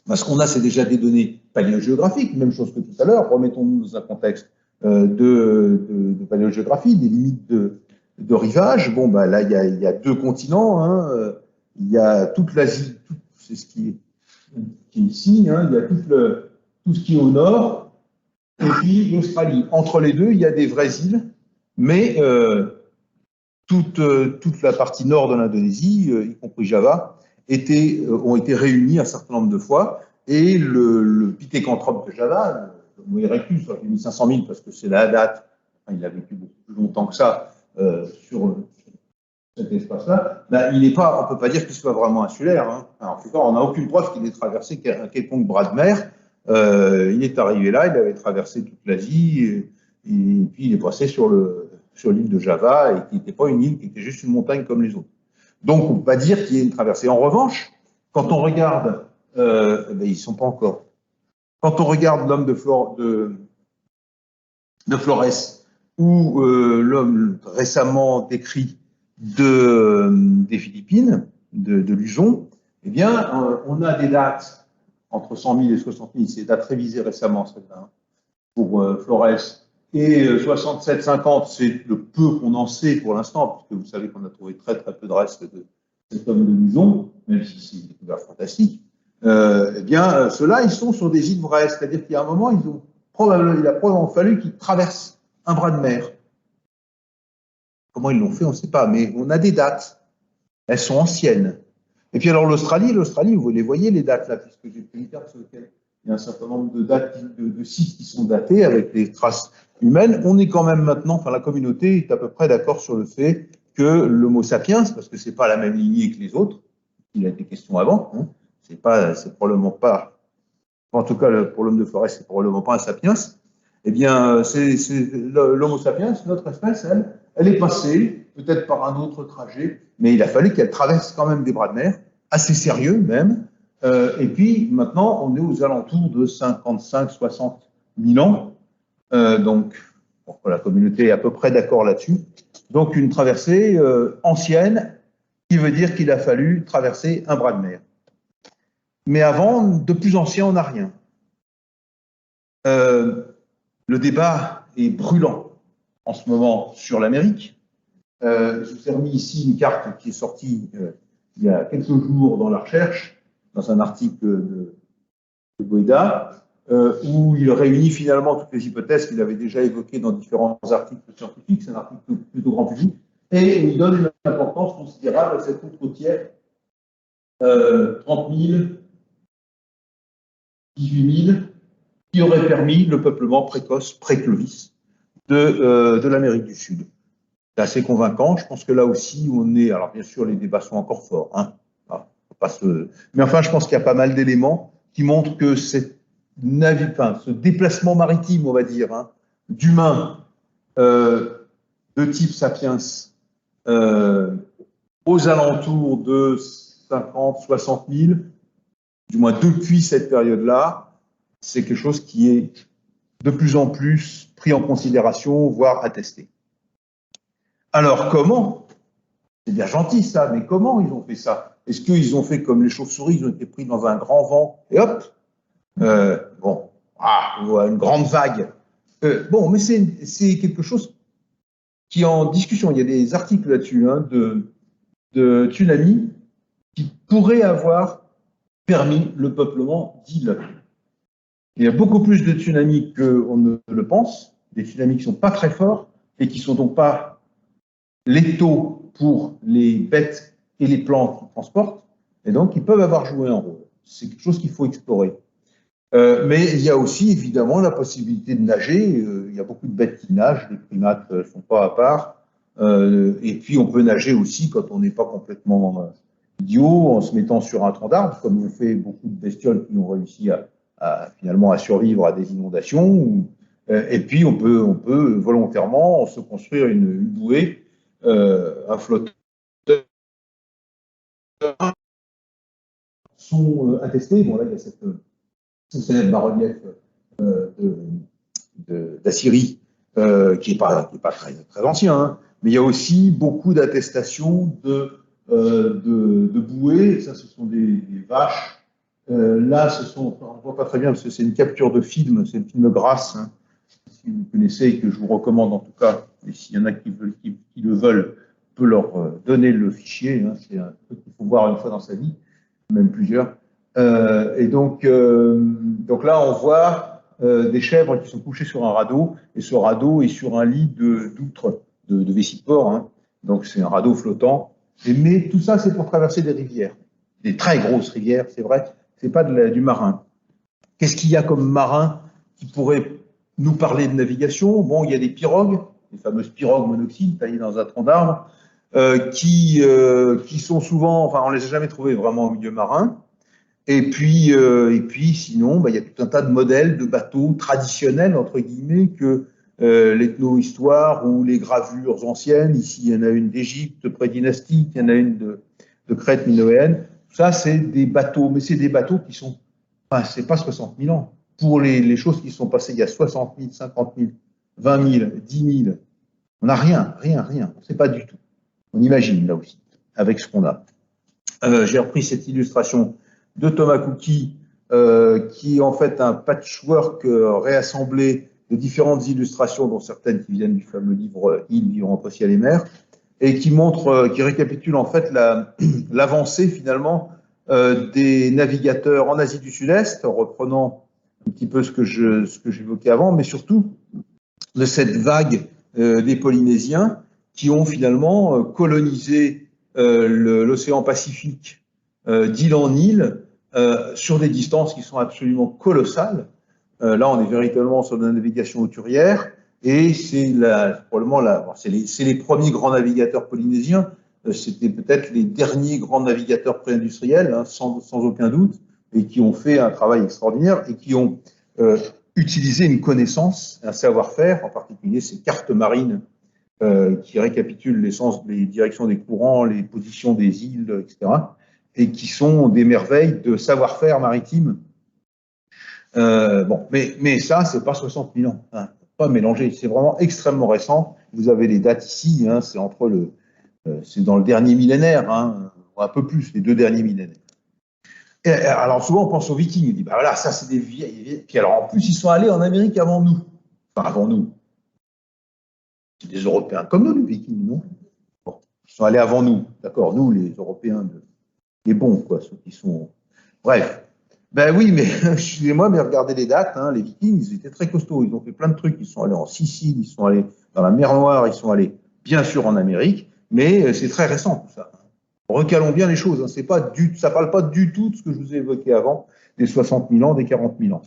ben, ce qu'on a, c'est déjà des données paléogéographiques, même chose que tout à l'heure. Remettons-nous dans un contexte de paléogéographie, des limites de rivage. Bon, ben, là, il y a deux continents. Hein, il y a toute l'Asie, c'est ce qui est ici. Hein, il y a tout ce qui est au nord, et puis l'Australie. Entre les deux, il y a des vraies îles, mais toute la partie nord de l'Indonésie, y compris Java, ont été réunis un certain nombre de fois, et le pithécanthrope de Java, le Homo erectus, j'ai mis 500 000 parce que c'est la date, enfin, il a vécu beaucoup plus longtemps que ça sur cet espace-là, ben, on ne peut pas dire qu'il soit vraiment insulaire. Hein. Alors, en tout cas, on n'a aucune preuve qu'il ait traversé un quelconque bras de mer. Il est arrivé là, il avait traversé toute l'Asie, et puis il est passé sur l'île de Java, et qui n'était pas une île, qui était juste une montagne comme les autres. Donc, on ne peut pas dire qu'il y ait une traversée. En revanche, quand on regarde, ben, ils ne sont pas encore. Quand on regarde l'homme de Flores ou l'homme récemment décrit des Philippines, de Luzon, eh bien, on a des dates entre 100 000 et 60 000, c'est des dates révisées récemment, celle-là, pour Flores. Et 67-50, c'est le peu qu'on en sait pour l'instant, puisque vous savez qu'on a trouvé très peu de restes de cet homme de Luzon, même si c'est une découverte fantastique. Eh bien, ceux-là, ils sont sur des îles vraies, c'est-à-dire qu'il y a un moment, il a probablement fallu qu'ils traversent un bras de mer. Comment ils l'ont fait, on ne sait pas, mais on a des dates. Elles sont anciennes. Et puis alors l'Australie, vous les voyez les dates là, puisque j'ai pris une carte sur laquelle il y a un certain nombre de dates, de sites qui sont datés avec des traces humaine. On est quand même maintenant, enfin la communauté est à peu près d'accord sur le fait que l'Homo sapiens, parce que c'est pas la même lignée que les autres, il a été question avant, hein, c'est probablement pas, en tout cas pour l'homme de forêt, c'est probablement pas un sapiens. Eh bien, l'Homo sapiens, notre espèce, elle est passée peut-être par un autre trajet, mais il a fallu qu'elle traverse quand même des bras de mer, assez sérieux même. Et puis maintenant, on est aux alentours de 55-60 000 ans. Donc, bon, la communauté est à peu près d'accord là-dessus. Donc, une traversée ancienne, qui veut dire qu'il a fallu traverser un bras de mer. Mais avant, de plus ancien, on n'a rien. Le débat est brûlant en ce moment sur l'Amérique. Je vous ai remis ici une carte qui est sortie il y a quelques jours dans la recherche, dans un article de Boeda, où il réunit finalement toutes les hypothèses qu'il avait déjà évoquées dans différents articles scientifiques. C'est un article plutôt grand public. Et il donne une importance considérable à cette route côtière, 30 000, 18 000, qui aurait permis le peuplement précoce, pré-Clovis, de l'Amérique du Sud. C'est assez convaincant. Je pense que là aussi, on est. Alors, bien sûr, les débats sont encore forts. Hein. Mais enfin, je pense qu'il y a pas mal d'éléments qui montrent que ce déplacement maritime, on va dire, hein, d'humains de type sapiens aux alentours de 50, 60 000, du moins depuis cette période-là, c'est quelque chose qui est de plus en plus pris en considération, voire attesté. Alors, comment? C'est bien gentil ça, mais comment ils ont fait ça? Est-ce qu'ils ont fait comme les chauves-souris, ils ont été pris dans un grand vent et hop, ou une grande vague? Bon, mais c'est quelque chose qui est en discussion. Il y a des articles là-dessus, hein, de tsunamis qui pourraient avoir permis le peuplement d'îles. Il y a beaucoup plus de tsunamis qu'on ne le pense, des tsunamis qui ne sont pas très forts et qui ne sont donc pas létaux pour les bêtes et les plantes qu'ils transportent, et donc ils peuvent avoir joué un rôle. C'est quelque chose qu'il faut explorer. Mais il y a aussi évidemment la possibilité de nager. Il y a beaucoup de bêtes qui nagent, les primates ne sont pas à part. Et puis on peut nager aussi quand on n'est pas complètement idiot, en se mettant sur un tronc d'arbre, comme ont fait beaucoup de bestioles qui ont réussi finalement à survivre à des inondations. Et puis on peut volontairement se construire une bouée, un flotteur, sont attestés. Bon là il y a cette célèbre bas-relief d'Assyrie, qui n'est pas très ancien, hein, mais il y a aussi beaucoup d'attestations de bouées. Ça, ce sont des vaches. Là, on ne voit pas très bien parce que c'est une capture de film, c'est le film Grâce, hein, si vous connaissez et que je vous recommande en tout cas. Et s'il y en a qui le veulent, on peut leur donner le fichier. Hein, c'est un truc qu'il faut voir une fois dans sa vie, même plusieurs. Et donc là, on voit des chèvres qui sont couchées sur un radeau, et ce radeau est sur un lit d'outre, de vessie de porc, hein. Donc c'est un radeau flottant. Mais tout ça, c'est pour traverser des rivières, des très grosses rivières, c'est vrai, c'est pas du marin. Qu'est-ce qu'il y a comme marin qui pourrait nous parler de navigation? Bon, il y a des pirogues, les fameuses pirogues monoxyde taillées dans un tronc d'arbre, qui sont souvent, enfin, on les a jamais trouvées vraiment au milieu marin. Et puis sinon, il y a tout un tas de modèles de bateaux traditionnels, entre guillemets, que l'ethno-histoire ou les gravures anciennes. Ici, il y en a une d'Égypte pré-dynastique, il y en a une de Crète minoéenne. Tout ça, c'est des bateaux, mais c'est des bateaux qui sont, enfin, c'est pas 60 000 ans. Pour les choses qui sont passées il y a 60 000, 50 000, 20 000, 10 000, on n'a rien. On ne sait pas du tout. On imagine, là aussi, avec ce qu'on a. J'ai repris cette illustration de Thomas Cookie, qui est en fait un patchwork réassemblé de différentes illustrations, dont certaines qui viennent du fameux livre Îles vivant entre ciel et mer, et qui montre, qui récapitule en fait l'avancée finalement des navigateurs en Asie du Sud-Est, en reprenant un petit peu ce que j'évoquais avant, mais surtout de cette vague des Polynésiens qui ont finalement colonisé l'océan Pacifique d'île en île, sur des distances qui sont absolument colossales. Là, on est véritablement sur de la navigation hauturière. et c'est probablement c'est les premiers grands navigateurs polynésiens. C'était peut-être les derniers grands navigateurs pré-industriels, hein, sans aucun doute, et qui ont fait un travail extraordinaire et qui ont utilisé une connaissance, un savoir-faire, en particulier ces cartes marines qui récapitulent les directions des courants, les positions des îles, etc., et qui sont des merveilles de savoir-faire maritime. Bon, mais ça, c'est pas 60 000 ans, hein, pas mélanger, c'est vraiment extrêmement récent. Vous avez les dates ici, hein, c'est dans le dernier millénaire, hein, ou un peu plus, les 2 derniers millénaires. Et, alors souvent, on pense aux Vikings, on dit, bah voilà, ça c'est des vieilles. Puis alors, en plus, ils sont allés en Amérique avant nous. Enfin, avant nous. C'est des Européens comme nous, les Vikings, non? Bon, ils sont allés avant nous, d'accord, nous, les Européens, les bons, quoi, ceux qui sont. Bref. Ben oui, mais excusez-moi, mais regardez les dates, hein, les Vikings, ils étaient très costauds, ils ont fait plein de trucs, ils sont allés en Sicile, ils sont allés dans la mer Noire, ils sont allés, bien sûr, en Amérique, mais c'est très récent, tout ça. Recalons bien les choses, hein, ça ne parle pas du tout de ce que je vous ai évoqué avant, des 60 000 ans, des 40 000 ans.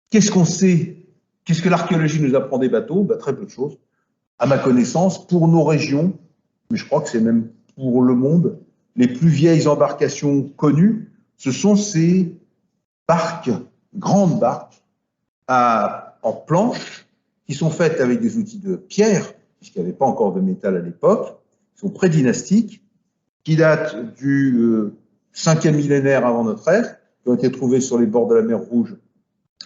Qu'est-ce qu'on sait? Qu'est-ce que l'archéologie nous apprend des bateaux? Ben, très peu de choses. À ma connaissance, pour nos régions, mais je crois que c'est même pour le monde, les plus vieilles embarcations connues, ce sont ces barques, grandes barques, en planche, qui sont faites avec des outils de pierre, puisqu'il n'y avait pas encore de métal à l'époque, qui sont prédynastiques, qui datent du 5e millénaire avant notre ère, qui ont été trouvées sur les bords de la mer Rouge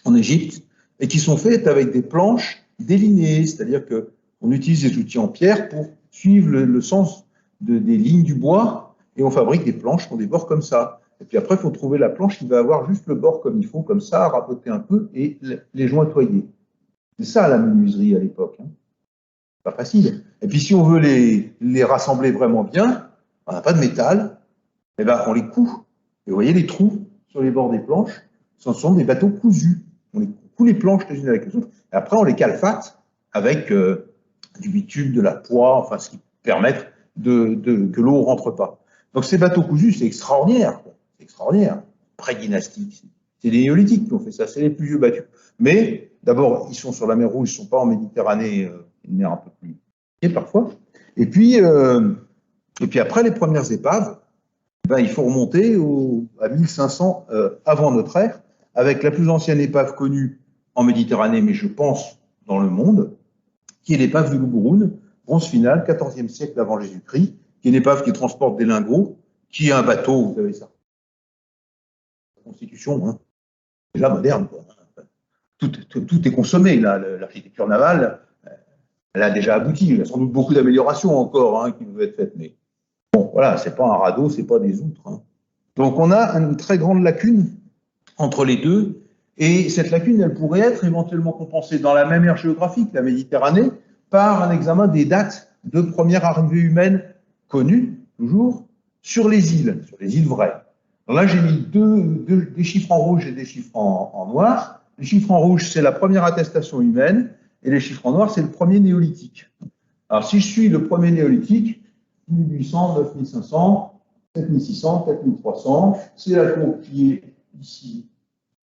en Égypte, et qui sont faites avec des planches délinées, c'est-à-dire qu'on utilise des outils en pierre pour suivre le sens des lignes du bois, et on fabrique des planches qui ont des bords comme ça. Et puis après, il faut trouver la planche qui va avoir juste le bord comme il faut, comme ça, raboter un peu et les jointoyer. C'est ça la menuiserie à l'époque. Hein. Pas facile. Et puis si on veut les rassembler vraiment bien, on n'a pas de métal, et ben on les coud. Et vous voyez les trous sur les bords des planches, ce sont des bateaux cousus. On les coud les planches les unes avec les autres, et après on les calfate avec du bitume, de la poix, enfin ce qui permet que l'eau ne rentre pas. Donc ces bateaux cousus, c'est extraordinaire. C'est extraordinaire. Pré-dynastique. C'est les néolithiques qui ont fait ça, c'est les plus vieux bateaux. Mais d'abord, ils sont sur la mer Rouge, ils ne sont pas en Méditerranée, une mer un peu plus parfois. Et puis après, les premières épaves, ben, il faut remonter à 1500 avant notre ère, avec la plus ancienne épave connue en Méditerranée, mais je pense dans le monde, qui est l'épave de Loup-Gouroun, bronze final, 14e siècle avant Jésus-Christ, qui est une épave qui transporte des lingots, qui est un bateau, vous savez ça. Constitution, hein, déjà moderne, quoi. Tout est consommé, là, l'architecture navale, elle a déjà abouti, il y a sans doute beaucoup d'améliorations encore hein, qui doivent être faites, mais bon, voilà, c'est pas un radeau, c'est pas des outres. Hein. Donc on a une très grande lacune entre les deux, et cette lacune, elle pourrait être éventuellement compensée dans la même aire géographique, la Méditerranée, par un examen des dates de première arrivée humaine connues, toujours, sur les îles vraies. Alors là, j'ai mis des chiffres en rouge et des chiffres en noir. Les chiffres en rouge, c'est la première attestation humaine, et les chiffres en noir, c'est le premier néolithique. Alors, si je suis le premier néolithique, 1800, 9500, 7600, 4300, c'est la courbe qui est ici.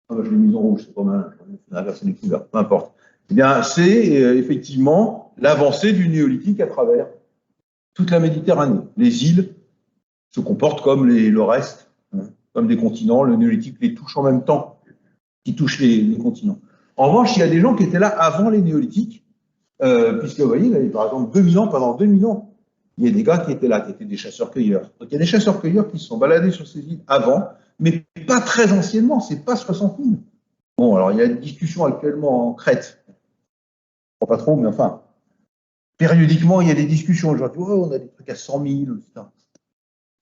Ah ben, je l'ai mise en rouge, c'est pas mal, je vais inverser les couleurs, peu importe. Eh bien, c'est effectivement l'avancée du néolithique à travers toute la Méditerranée. Les îles se comportent comme le reste, hein, comme des continents. Le néolithique les touche en même temps qu'il touche les continents. En revanche, il y a des gens qui étaient là avant les néolithiques, puisque vous voyez, là, par exemple, 2000 ans, pendant 2000 ans, il y a des gars qui étaient là, qui étaient des chasseurs-cueilleurs. Donc il y a des chasseurs-cueilleurs qui se sont baladés sur ces îles avant, mais pas très anciennement, c'est pas 60 000. Bon, alors il y a une discussion actuellement en Crète. Je ne crois pas trop, mais enfin, périodiquement, il y a des discussions. Genre, oh, on a des trucs à 100 000, etc.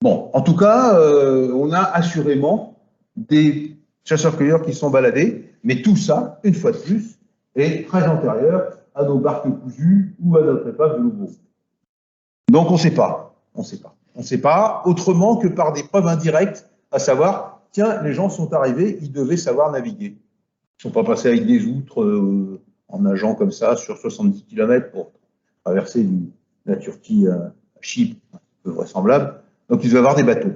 Bon, en tout cas, on a assurément des chasseurs-cueilleurs qui sont baladés, mais tout ça, une fois de plus, est très antérieur à nos barques cousues ou à notre épave de Loup-Gouroun. Donc on ne sait pas, on ne sait pas autrement que par des preuves indirectes, à savoir, tiens, les gens sont arrivés, ils devaient savoir naviguer. Ils ne sont pas passés avec des outres en nageant comme ça sur 70 km pour traverser la Turquie à Chypre, un peu vraisemblable. Donc ils devaient avoir des bateaux.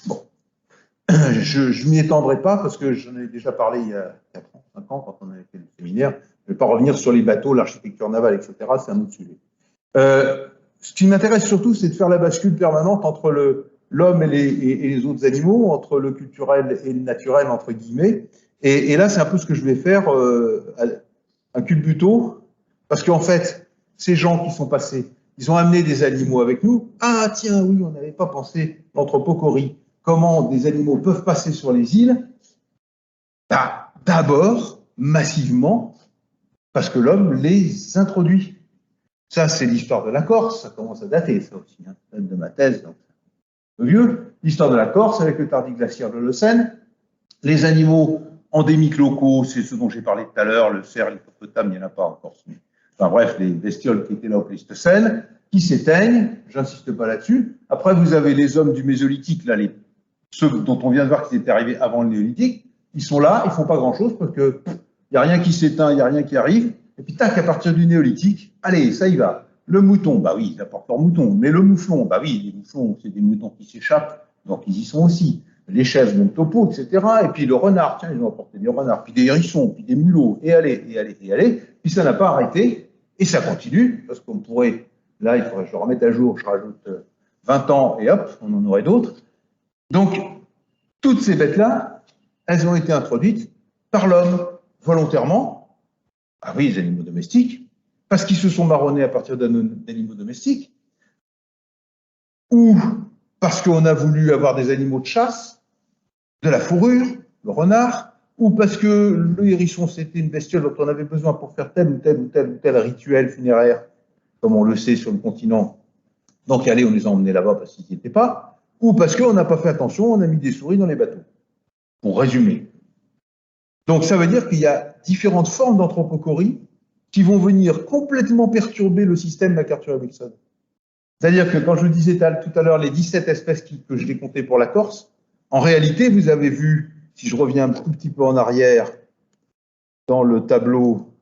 Bon, je ne m'y étendrai pas parce que j'en ai déjà parlé il y a 4 ans, 5 ans, quand on avait fait le séminaire. Je ne vais pas revenir sur les bateaux, l'architecture navale, etc. C'est un autre sujet. Ce qui m'intéresse surtout, c'est de faire la bascule permanente entre l'homme et les autres animaux, entre le culturel et le naturel, entre guillemets. Et là, c'est un peu ce que je vais faire à culbuto, parce qu'en fait, ces gens qui sont passés, ils ont amené des animaux avec nous. Ah tiens, oui, on n'avait pas pensé, l'anthropochorie, comment des animaux peuvent passer sur les îles. Bah, d'abord, massivement, parce que l'homme les introduit. Ça, c'est l'histoire de la Corse, ça commence à dater, ça aussi, hein, ça date de ma thèse, donc un peu vieux. L'histoire de la Corse avec le tardiglaciaire de l'Holocène, les animaux endémiques locaux, c'est ce dont j'ai parlé tout à l'heure, le cerf, l'hippopotame, il n'y en a pas en Corse, mais enfin bref, les bestioles qui étaient là au Pléistocène, qui s'éteignent, j'insiste pas là-dessus. Après, vous avez les hommes du Mésolithique, là, ceux dont on vient de voir qu'ils étaient arrivés avant le Néolithique, ils sont là, ils font pas grand-chose parce que il n'y a rien qui s'éteint, il n'y a rien qui arrive. Et puis, tac, à partir du Néolithique, allez, ça y va. Le mouton, bah oui, ils apportent leur mouton. Mais le mouflon, bah oui, les mouflons, c'est des moutons qui s'échappent, donc ils y sont aussi. Les chèvres, même topo, etc. Et puis le renard, tiens, ils ont apporté des renards, puis des hérissons, puis des mulots, et allez, et allez, et allez. Puis ça n'a pas arrêté, et ça continue, parce qu'on pourrait, là, il faudrait que je le remette à jour, je rajoute 20 ans, et hop, on en aurait d'autres. Donc, toutes ces bêtes-là, elles ont été introduites par l'homme, volontairement. Ah oui, les animaux domestiques, parce qu'ils se sont marronnés à partir d'animaux domestiques, ou parce qu'on a voulu avoir des animaux de chasse, de la fourrure, le renard, ou parce que le hérisson, c'était une bestiole dont on avait besoin pour faire tel ou tel ou tel ou tel rituel funéraire, comme on le sait sur le continent. Donc, allez, on les a emmenés là-bas parce qu'ils n'y étaient pas, ou parce qu'on n'a pas fait attention, on a mis des souris dans les bateaux. Pour résumer. Donc, ça veut dire qu'il y a différentes formes d'anthropochorie qui vont venir complètement perturber le système McArthur-Wilson. C'est-à-dire que quand je vous disais tout à l'heure les 17 espèces que je l'ai comptées pour la Corse, en réalité, vous avez vu, si je reviens un tout petit peu en arrière, dans le tableau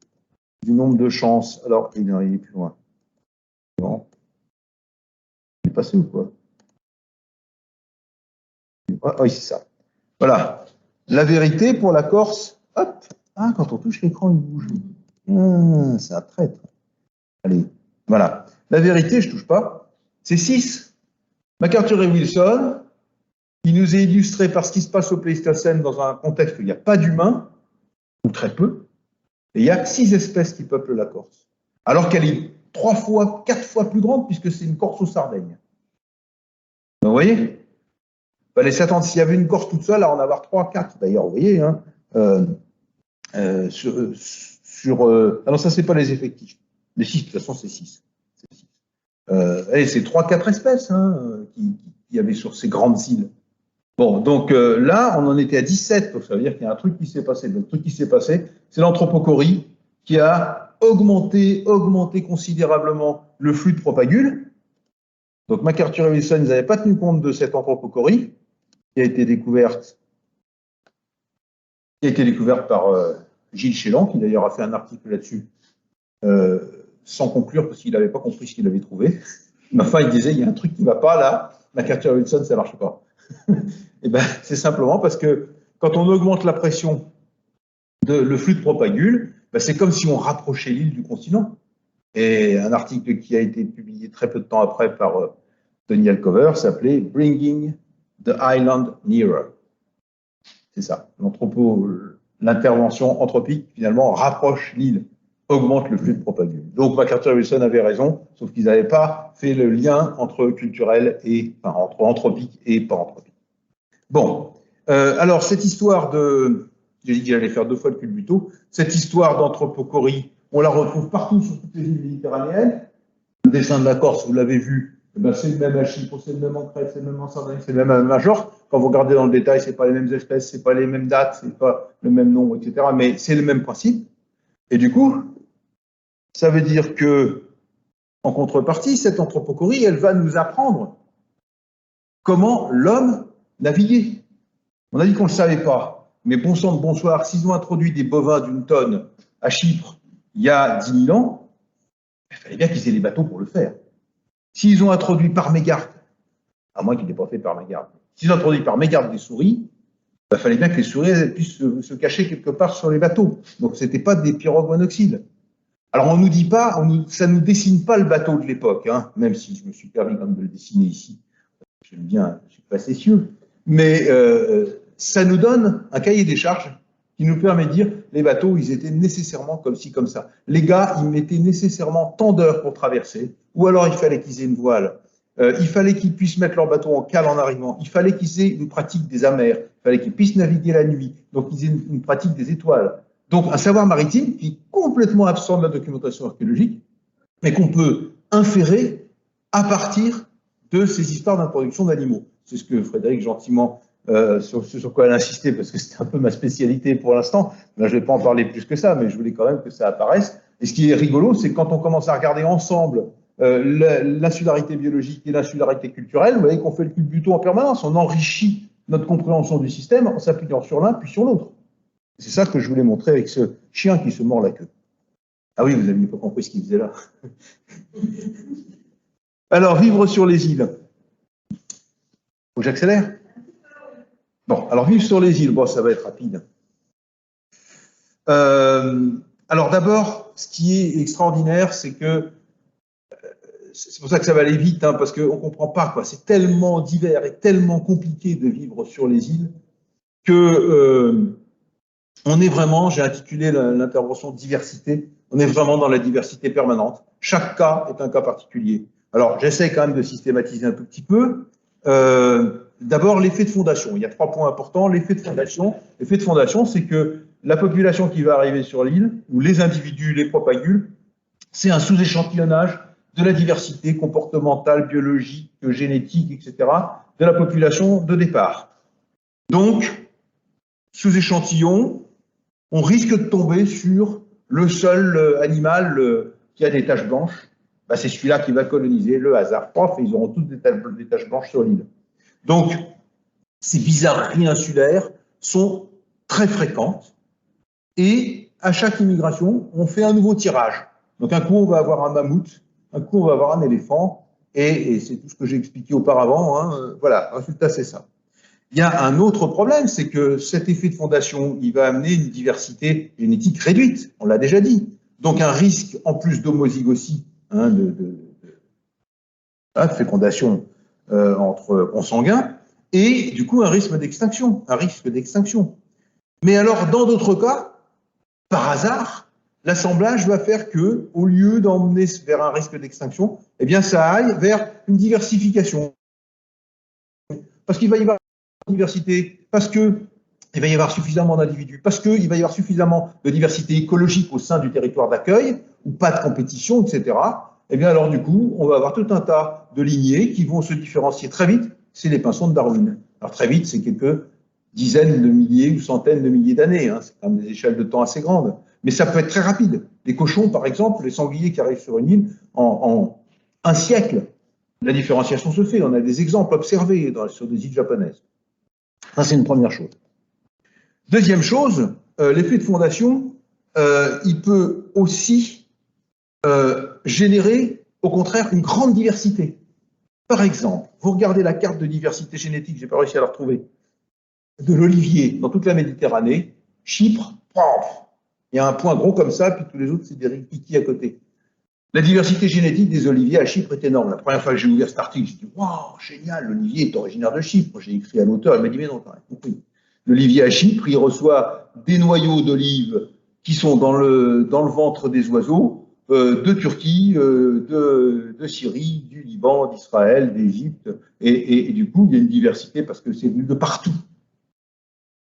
du nombre de chances, alors il est plus loin. Non. Il est passé ou quoi? Ah, oui, c'est ça. Voilà. La vérité pour la Corse, hop, ah, quand on touche l'écran, il bouge. Ah, c'est un traître. Allez, voilà. La vérité, je ne touche pas, c'est 6. McArthur et Wilson, il nous est illustré par ce qui se passe au Pléistocène dans un contexte où il n'y a pas d'humains, ou très peu, et il y a 6 espèces qui peuplent la Corse. Alors qu'elle est 3 fois, 4 fois plus grande, puisque c'est une Corse aux Sardaigne. Vous voyez? Il fallait s'attendre, s'il y avait une Corse toute seule, à en avoir 3, 4. D'ailleurs, vous voyez, hein, ah non, ça, c'est pas les effectifs. Les 6, de toute façon, c'est 6. C'est 3-4 espèces hein, qu'il y avait sur ces grandes îles. Bon, donc là, on en était à 17, donc ça veut dire qu'il y a un truc qui s'est passé. Le truc qui s'est passé, c'est l'anthropochorie qui a augmenté considérablement le flux de propagules. Donc McArthur et Wilson, ils n'avaient pas tenu compte de cette anthropochorie qui a été découverte par Gilles Chélan, qui d'ailleurs a fait un article là-dessus, sans conclure, parce qu'il n'avait pas compris ce qu'il avait trouvé. Mais enfin, il disait, il y a un truc qui ne va pas là, McArthur et Wilson, ça ne marche pas. Et ben, c'est simplement parce que quand on augmente la pression, le flux de propagules, ben c'est comme si on rapprochait l'île du continent. Et un article qui a été publié très peu de temps après par Tony Alcover s'appelait Bringing the Island Nearer. C'est ça. L'intervention anthropique, finalement, rapproche l'île, augmente le flux de propagules. Donc, McArthur et Wilson avaient raison, sauf qu'ils n'avaient pas fait le lien entre culturel et, enfin, entre anthropique et pas anthropique. Bon. Alors, cette histoire de, j'ai dit que j'allais faire 2 fois le culbuto, cette histoire d'anthropochorie, on la retrouve partout sur toutes les îles méditerranéennes. Le dessin de la Corse, vous l'avez vu, ben c'est le même à Chypre, c'est le même en Crète, c'est le même en Sardaigne, c'est le même à Majorque. Quand vous regardez dans le détail, c'est pas les mêmes espèces, c'est pas les mêmes dates, c'est pas le même nombre, etc. Mais c'est le même principe. Et du coup, ça veut dire que, en contrepartie, cette anthropochorie, elle va nous apprendre comment l'homme naviguait. On a dit qu'on ne le savait pas. Mais bon sang de bonsoir, s'ils ont introduit des bovins d'une tonne à Chypre il y a 10 000 ans, il fallait bien qu'ils aient les bateaux pour le faire. S'ils ont introduit par mégarde, à moins qu'ils n'aient pas fait par mégarde, s'ils ont introduit par mégarde des souris, Il fallait bien que les souris puissent se cacher quelque part sur les bateaux. Donc, ce n'était pas des pirogues monoxydes. Alors, on nous dit pas, ça ne nous dessine pas le bateau de l'époque, hein, même si je me suis permis quand même de le dessiner ici. J'aime bien, je suis facétieux. Mais ça nous donne un cahier des charges qui nous permet de dire les bateaux, ils étaient nécessairement comme ci, comme ça. Les gars, ils mettaient nécessairement tant d'heures pour traverser, ou alors il fallait qu'ils aient une voile. Il fallait qu'ils puissent mettre leur bateau en cale en arrivant. Il fallait qu'ils aient une pratique des amers. Il fallait qu'ils puissent naviguer la nuit. Donc, ils aient une pratique des étoiles. Donc, un savoir maritime qui est complètement absent de la documentation archéologique, mais qu'on peut inférer à partir de ces histoires d'introduction d'animaux. C'est ce que Frédéric, gentiment, sur quoi elle insistait, parce que c'était un peu ma spécialité pour l'instant. Là, je ne vais pas en parler plus que ça, mais je voulais quand même que ça apparaisse. Et ce qui est rigolo, c'est quand on commence à regarder ensemble l'insularité biologique et l'insularité culturelle, vous voyez qu'on fait le culbuto en permanence, on enrichit notre compréhension du système en s'appuyant sur l'un puis sur l'autre. C'est ça que je voulais montrer avec ce chien qui se mord la queue. Ah oui, vous n'aviez pas compris ce qu'il faisait là. Alors, vivre sur les îles. Faut que j'accélère? Bon, alors vivre sur les îles, bon, ça va être rapide. Alors d'abord, ce qui est extraordinaire, c'est que c'est pour ça que ça va aller vite, hein, parce qu'on ne comprend pas, quoi. C'est tellement divers et tellement compliqué de vivre sur les îles que on est vraiment, j'ai intitulé l'intervention diversité, on est vraiment dans la diversité permanente. Chaque cas est un cas particulier. Alors, j'essaie quand même de systématiser un tout petit peu. D'abord, l'effet de fondation. Il y a 3 points importants. L'effet de fondation, c'est que la population qui va arriver sur l'île, ou les individus, les propagules, c'est un sous-échantillonnage de la diversité comportementale, biologique, génétique, etc., de la population de départ. Donc, sous échantillon, on risque de tomber sur le seul animal qui a des taches blanches. Ben, c'est celui-là qui va coloniser, le hasard. Prof, et ils auront tous des taches blanches sur l'île. Donc, ces bizarreries insulaires sont très fréquentes. Et à chaque immigration, on fait un nouveau tirage. Donc, un coup, on va avoir un mammouth, un coup, on va avoir un éléphant, et c'est tout ce que j'ai expliqué auparavant. Hein. Voilà, le résultat, c'est ça. Il y a un autre problème, c'est que cet effet de fondation, il va amener une diversité génétique réduite, on l'a déjà dit. Donc un risque, en plus d'homozygosie, hein, de fécondation entre consanguins, et du coup un risque d'extinction, Mais alors, dans d'autres cas, par hasard, l'assemblage va faire que, au lieu d'emmener vers un risque d'extinction, eh bien ça aille vers une diversification. Parce qu'il va y avoir diversité, parce qu'il va y avoir suffisamment d'individus, parce qu'il va y avoir suffisamment de diversité écologique au sein du territoire d'accueil, ou pas de compétition, etc., eh bien alors du coup, on va avoir tout un tas de lignées qui vont se différencier très vite, c'est les pinsons de Darwin. Alors très vite, c'est quelques dizaines de milliers ou centaines de milliers d'années, hein, c'est quand même des échelles de temps assez grandes, mais ça peut être très rapide. Les cochons, par exemple, les sangliers qui arrivent sur une île, en un siècle, la différenciation se fait. On a des exemples observés sur des îles japonaises. Ça, c'est une première chose. Deuxième chose, l'effet de fondation, il peut aussi générer, au contraire, une grande diversité. Par exemple, vous regardez la carte de diversité génétique, je n'ai pas réussi à la retrouver, de l'olivier dans toute la Méditerranée, Chypre, il y a un point gros comme ça, puis tous les autres, c'est des rikiki à côté. La diversité génétique des oliviers à Chypre est énorme. La première fois que j'ai ouvert cet article, j'ai dit « Waouh, génial, l'olivier est originaire de Chypre ». J'ai écrit à l'auteur, il m'a dit « Mais non, t'as rien compris ». L'olivier à Chypre, il reçoit des noyaux d'olive qui sont dans le ventre des oiseaux, de Turquie, de Syrie, du Liban, d'Israël, d'Égypte. Et du coup, il y a une diversité parce que c'est venu de partout.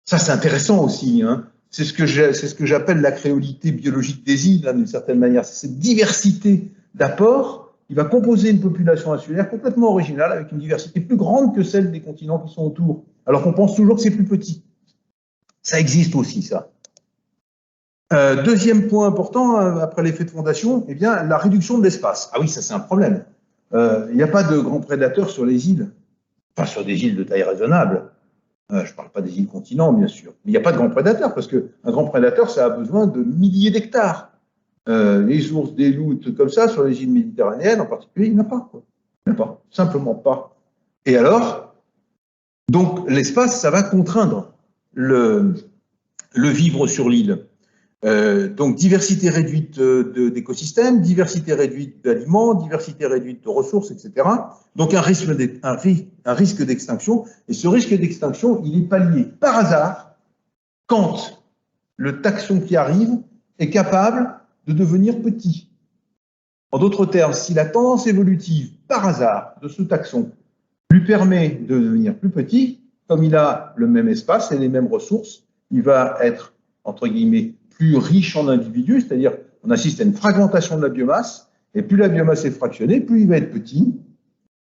Ça, c'est intéressant aussi, hein. C'est ce que j'appelle la créolité biologique des îles, hein, d'une certaine manière. C'est cette diversité d'apports qui va composer une population insulaire complètement originale, avec une diversité plus grande que celle des continents qui sont autour. Alors qu'on pense toujours que c'est plus petit. Ça existe aussi, ça. Deuxième point important, après l'effet de fondation, eh bien, la réduction de l'espace. Ah oui, ça c'est un problème. Il n'y a pas de grands prédateurs sur les îles, enfin sur des îles de taille raisonnable. Je ne parle pas des îles continents, bien sûr. Mais il n'y a pas de grands prédateurs, parce qu'un grand prédateur, ça a besoin de milliers d'hectares. Les ours, des loups, tout comme ça, sur les îles méditerranéennes en particulier, il n'y en a pas. Quoi. Il n'y en a pas, simplement pas. Et alors, donc l'espace, ça va contraindre le vivre sur l'île. Donc, diversité réduite d'écosystèmes, diversité réduite d'aliments, diversité réduite de ressources, etc. Donc, un risque d'extinction. Et ce risque d'extinction, il est pallié par hasard quand le taxon qui arrive est capable de devenir petit. En d'autres termes, si la tendance évolutive, par hasard, de ce taxon lui permet de devenir plus petit, comme il a le même espace et les mêmes ressources, il va être, entre guillemets, plus riche en individus, c'est-à-dire on assiste à une fragmentation de la biomasse, et plus la biomasse est fractionnée, plus il va être petit,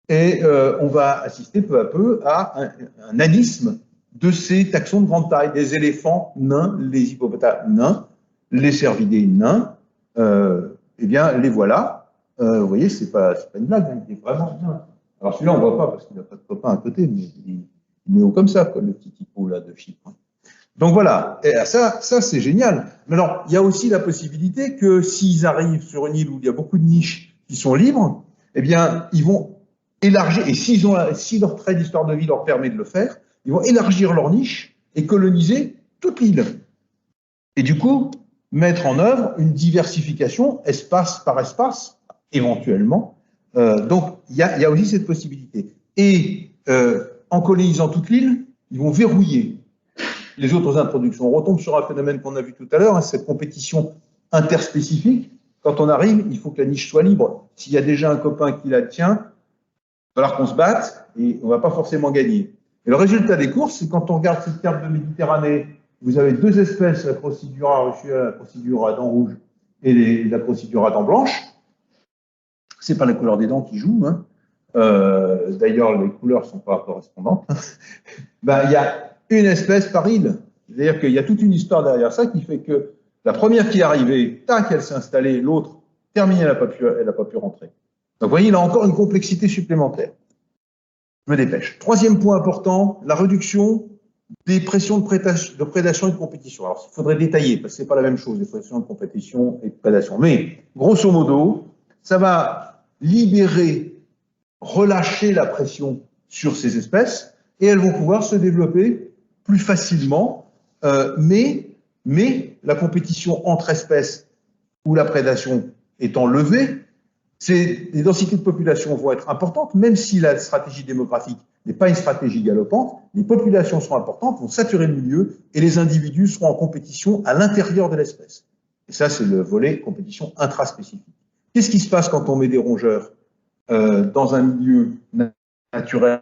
et on va assister peu à peu à un nanisme de ces taxons de grande taille, des éléphants nains, les hippopotames nains, les cervidés nains, eh bien, les voilà. Vous voyez, c'est pas une blague, hein, il est vraiment nain. Alors celui-là, on ne voit pas parce qu'il n'a pas de copain à côté, mais il est haut comme ça, quoi, le petit hippo là de Chypre. Donc voilà, et ça c'est génial. Mais alors, il y a aussi la possibilité que s'ils arrivent sur une île où il y a beaucoup de niches qui sont libres, eh bien, ils vont élargir, et si leur trait d'histoire de vie leur permet de le faire, ils vont élargir leur niche et coloniser toute l'île. Et du coup, mettre en œuvre une diversification espace par espace, éventuellement. Donc, il y a aussi cette possibilité. Et en colonisant toute l'île, ils vont verrouiller les autres introductions. On retombe sur un phénomène qu'on a vu tout à l'heure, hein, cette compétition interspécifique. Quand on arrive, il faut que la niche soit libre. S'il y a déjà un copain qui la tient, il va falloir qu'on se batte et on ne va pas forcément gagner. Et le résultat des courses, c'est quand on regarde cette carte de Méditerranée, vous avez deux espèces, la Crocidura ruchea, la Crocidura à dents rouges et la Crocidura à dents blanches. Ce n'est pas la couleur des dents qui joue. Hein. D'ailleurs, les couleurs ne sont pas correspondantes. Ben, il y a une espèce par île. C'est-à-dire qu'il y a toute une histoire derrière ça qui fait que la première qui est arrivée, tac, elle s'est installée, l'autre, terminée, elle n'a pas pu rentrer. Donc, vous voyez, il a encore une complexité supplémentaire. Je me dépêche. Troisième point important, la réduction des pressions de prédation et de compétition. Alors, il faudrait détailler, parce que ce n'est pas la même chose, les pressions de compétition et de prédation. Mais, grosso modo, ça va libérer, relâcher la pression sur ces espèces, et elles vont pouvoir se développer plus facilement, mais la compétition entre espèces ou la prédation étant levée, les densités de population vont être importantes, même si la stratégie démographique n'est pas une stratégie galopante, les populations sont importantes, vont saturer le milieu, et les individus seront en compétition à l'intérieur de l'espèce. Et ça, c'est le volet compétition intraspécifique. Qu'est-ce qui se passe quand on met des rongeurs dans un milieu naturel?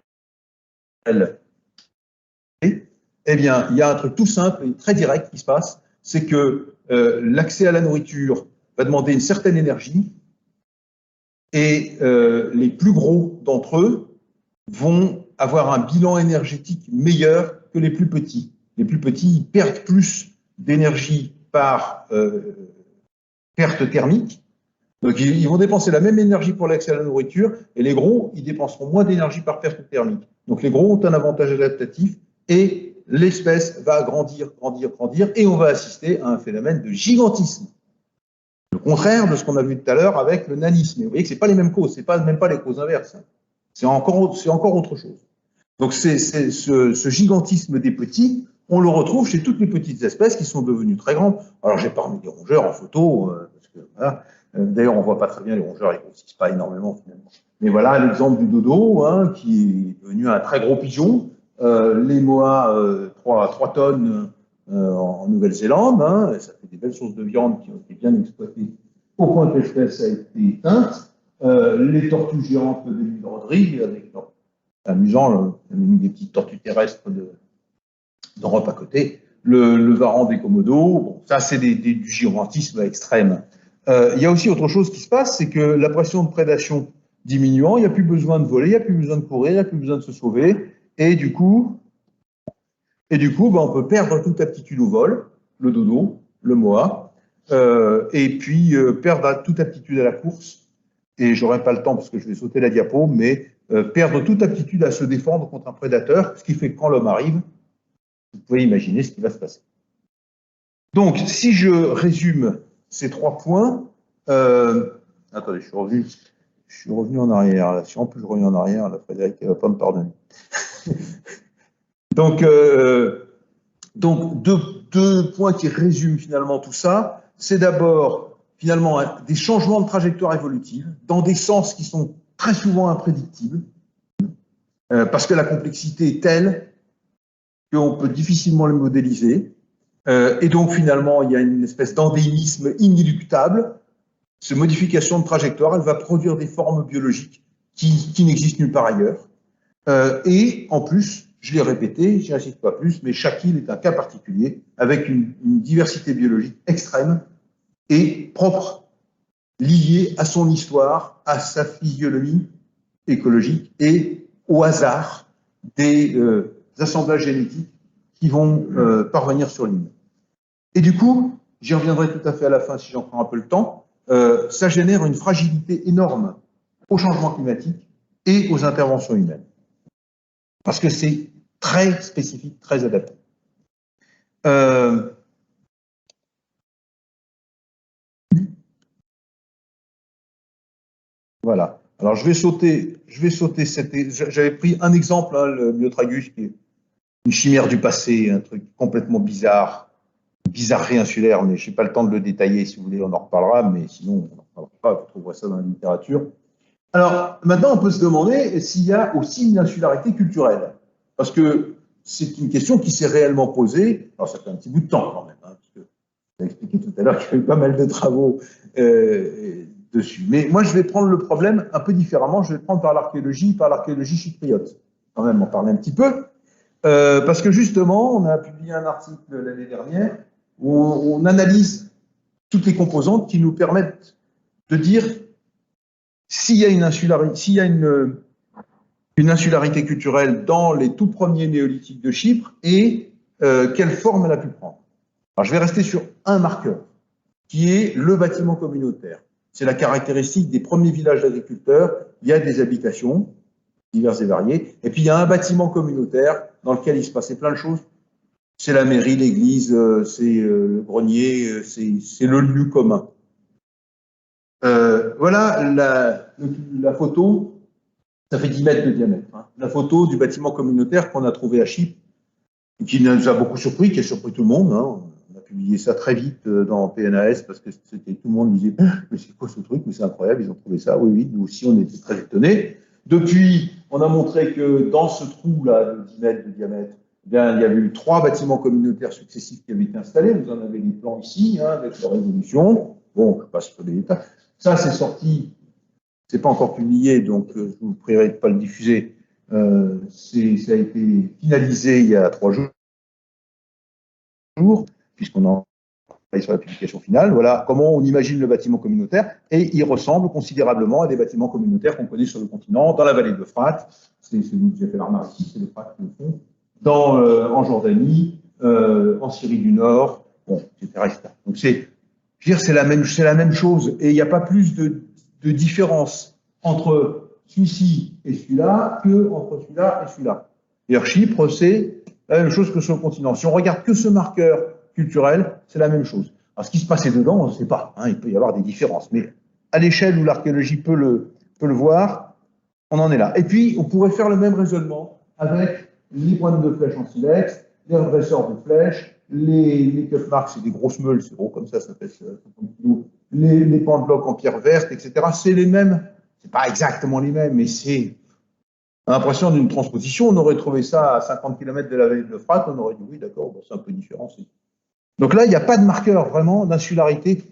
Eh bien, il y a un truc tout simple et très direct qui se passe, c'est que l'accès à la nourriture va demander une certaine énergie, et les plus gros d'entre eux vont avoir un bilan énergétique meilleur que les plus petits. Les plus petits perdent plus d'énergie par perte thermique. Donc, ils vont dépenser la même énergie pour l'accès à la nourriture, et les gros, ils dépenseront moins d'énergie par perte thermique. Donc, les gros ont un avantage adaptatif, et l'espèce va grandir, et on va assister à un phénomène de gigantisme. Le contraire de ce qu'on a vu tout à l'heure avec le nanisme. Et vous voyez que ce n'est pas les mêmes causes, même pas les causes inverses. C'est encore autre chose. Donc, ce gigantisme des petits, on le retrouve chez toutes les petites espèces qui sont devenues très grandes. Alors, j'ai pas remis des rongeurs en photo, parce que voilà. D'ailleurs, on ne voit pas très bien les rongeurs, ils ne grossissent pas énormément finalement. Mais voilà l'exemple du dodo, hein, qui est devenu un très gros pigeon. Les moas, 3 tonnes en Nouvelle-Zélande, hein, ça fait des belles sources de viande qui ont été bien exploitées au point que l'espèce a été éteinte. Les tortues géantes de l'île Rodrigue, avec amusant, on a mis des petites tortues terrestres d'Europe à côté. Le varan des Komodos, bon, ça c'est du gigantisme extrême. Il y a aussi autre chose qui se passe, c'est que la pression de prédation diminuant, il n'y a plus besoin de voler, il n'y a plus besoin de courir, il n'y a plus besoin de se sauver, et du coup, ben, on peut perdre toute aptitude au vol, le dodo, le moa, et puis perdre toute aptitude à la course, et j'aurai pas le temps parce que je vais sauter la diapo, mais perdre toute aptitude à se défendre contre un prédateur, ce qui fait que quand l'homme arrive, vous pouvez imaginer ce qui va se passer. Donc, si je résume ces 3 points, attendez, je suis revenu en arrière. Là. Si en plus je reviens en arrière, là, Frédéric ne va pas me pardonner. Donc, Donc, deux points qui résument finalement tout ça. C'est d'abord, finalement, des changements de trajectoire évolutive dans des sens qui sont très souvent imprédictibles, parce que la complexité est telle qu'on peut difficilement le modéliser. Et donc, finalement, il y a une espèce d'endémisme inéluctable. Cette modification de trajectoire, elle va produire des formes biologiques qui n'existent nulle part ailleurs. Et en plus, je l'ai répété, j'y insiste pas plus, mais chaque île est un cas particulier, avec une diversité biologique extrême et propre, liée à son histoire, à sa physiologie écologique et au hasard des assemblages génétiques qui vont parvenir sur l'île. Et du coup, j'y reviendrai tout à fait à la fin si j'en prends un peu le temps, ça génère une fragilité énorme au changement climatique et aux interventions humaines. Parce que c'est très spécifique, très adapté. Voilà. Alors, je vais sauter cette... J'avais pris un exemple, hein, le Myotragus, qui est une chimère du passé, un truc complètement bizarre, bizarrerie insulaire, mais je n'ai pas le temps de le détailler. Si vous voulez, on en reparlera, mais sinon, on n'en reparlera pas, vous trouverez ça dans la littérature. Alors, maintenant, on peut se demander s'il y a aussi une insularité culturelle. Parce que c'est une question qui s'est réellement posée. Alors, ça fait un petit bout de temps quand même, hein, parce que j'ai expliqué tout à l'heure qu'il y a eu pas mal de travaux dessus. Mais moi, je vais prendre le problème un peu différemment. Je vais le prendre par l'archéologie chypriote. Quand même, en parler un petit peu. Parce que justement, on a publié un article l'année dernière où on analyse toutes les composantes qui nous permettent de dire s'il y a une insularité culturelle dans les tout premiers néolithiques de Chypre et quelle forme elle a pu prendre. Alors, je vais rester sur un marqueur, qui est le bâtiment communautaire. C'est la caractéristique des premiers villages d'agriculteurs. Il y a des habitations diverses et variées, et puis il y a un bâtiment communautaire dans lequel il se passait plein de choses. C'est la mairie, l'église, c'est le grenier, c'est le lieu commun. Voilà la photo, ça fait 10 mètres de diamètre. Hein. La photo du bâtiment communautaire qu'on a trouvé à Chypre, qui nous a beaucoup surpris, qui a surpris tout le monde. Hein. On a publié ça très vite dans PNAS parce que tout le monde disait « mais c'est quoi ce truc, mais c'est incroyable, ils ont trouvé ça ». Oui, oui, nous aussi on était très étonnés. Depuis, on a montré que dans ce trou-là de 10 mètres de diamètre, eh bien, il y avait eu 3 bâtiments communautaires successifs qui avaient été installés. Vous en avez les plans ici, hein, avec leur évolution. Bon, je passe sur les détails. Ça, c'est sorti, c'est pas encore publié, donc je vous prierai de ne pas le diffuser. Ça a été finalisé il y a 3 jours, puisqu'on en sur la publication finale. Voilà comment on imagine le bâtiment communautaire, et il ressemble considérablement à des bâtiments communautaires qu'on connaît sur le continent, dans la vallée de l'Euphrate, c'est nous qui a fait l'armar ici, c'est l'Euphrate qui le font, en Jordanie, en Syrie du Nord, bon, etc., etc. Donc c'est la même chose, et il n'y a pas plus de différence entre celui-ci et celui-là que entre celui-là et celui-là. D'ailleurs, Chypre, c'est la même chose que sur le continent. Si on regarde que ce marqueur culturel, c'est la même chose. Alors, ce qui se passait dedans, on ne sait pas. Hein, il peut y avoir des différences. Mais à l'échelle où l'archéologie peut le voir, on en est là. Et puis, on pourrait faire le même raisonnement avec les pointes de flèches en silex, les redresseurs de flèches, les cuff marks, c'est des grosses meules, c'est gros comme ça pèse 50 kg. Les pans de blocs en pierre verte, etc. C'est les mêmes. C'est pas exactement les mêmes, mais c'est l'impression d'une transposition. On aurait trouvé ça à 50 km de la vallée de l'Euphrate, on aurait dit oui, d'accord, bon, c'est un peu différent. Donc là, il n'y a pas de marqueur vraiment d'insularité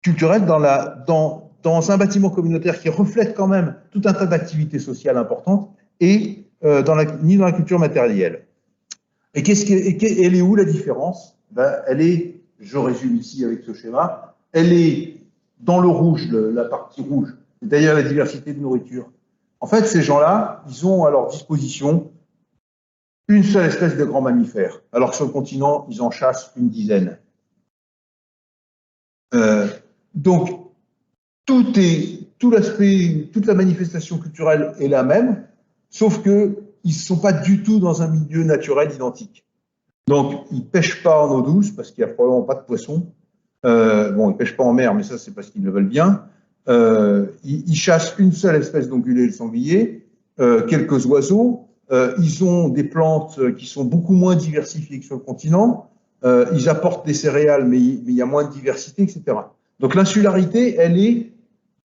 culturelle dans un bâtiment communautaire qui reflète quand même tout un tas d'activités sociales importantes et ni dans la culture matérielle. Et elle est où la différence? Elle est, je résume ici avec ce schéma, elle est dans le rouge, la partie rouge, c'est-à-dire la diversité de nourriture. En fait, ces gens-là, ils ont à leur disposition une seule espèce de grand mammifère, alors que sur le continent, ils en chassent une dizaine. Donc, toute la manifestation culturelle est la même, sauf qu'ils ne sont pas du tout dans un milieu naturel identique. Donc, ils ne pêchent pas en eau douce, parce qu'il n'y a probablement pas de poissons. Bon, ils ne pêchent pas en mer, mais ça, c'est parce qu'ils le veulent bien. Ils chassent une seule espèce d'ongulé et de sanglier, quelques oiseaux, ils ont des plantes qui sont beaucoup moins diversifiées que sur le continent, ils apportent des céréales, mais il y a moins de diversité, etc. Donc l'insularité, elle est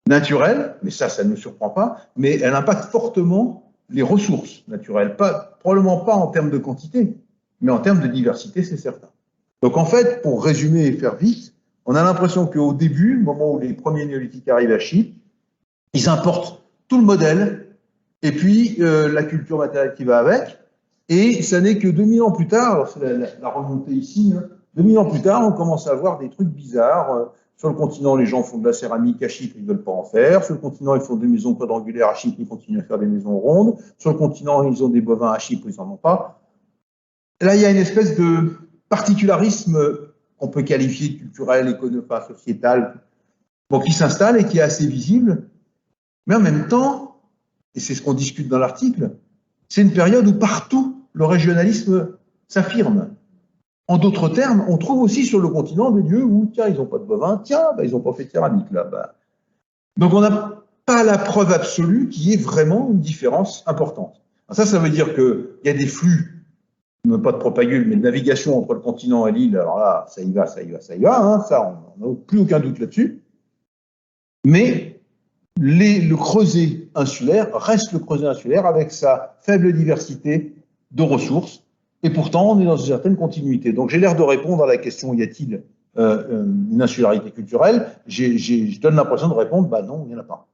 naturelle, mais ça ne nous surprend pas, mais elle impacte fortement les ressources naturelles, probablement pas en termes de quantité, mais en termes de diversité, c'est certain. Donc en fait, pour résumer et faire vite, on a l'impression qu'au début, au moment où les premiers néolithiques arrivent à Chypre, ils importent tout le modèle, et puis la culture matérielle qui va avec, et ça n'est que 2000 ans plus tard, alors c'est la remontée ici, 2000 ans plus tard, on commence à voir des trucs bizarres. Sur le continent, les gens font de la céramique, à Chypre, ils ne veulent pas en faire. Sur le continent, ils font des maisons quadrangulaires, à Chypre, ils continuent à faire des maisons rondes. Sur le continent, ils ont des bovins, à Chypre, ils n'en ont pas. Là, il y a une espèce de particularisme qu'on peut qualifier de culturel, économique, sociétal, bon, qui s'installe et qui est assez visible. Mais en même temps, et c'est ce qu'on discute dans l'article, c'est une période où partout le régionalisme s'affirme. En d'autres termes, on trouve aussi sur le continent des lieux où, tiens, ils n'ont pas de bovins, tiens, ils n'ont pas fait de céramique là. Donc on n'a pas la preuve absolue qu'il y ait vraiment une différence importante. Alors ça veut dire qu'il y a des flux, non pas de propagule, mais de navigation entre le continent et l'île. Alors là, ça y va, hein, ça, on n'a plus aucun doute là-dessus. Mais le creuset insulaire reste le creuset insulaire avec sa faible diversité de ressources. Et pourtant, on est dans une certaine continuité. Donc, j'ai l'air de répondre à la question, y a-t-il une insularité culturelle? Je donne l'impression de répondre, non, il n'y en a pas.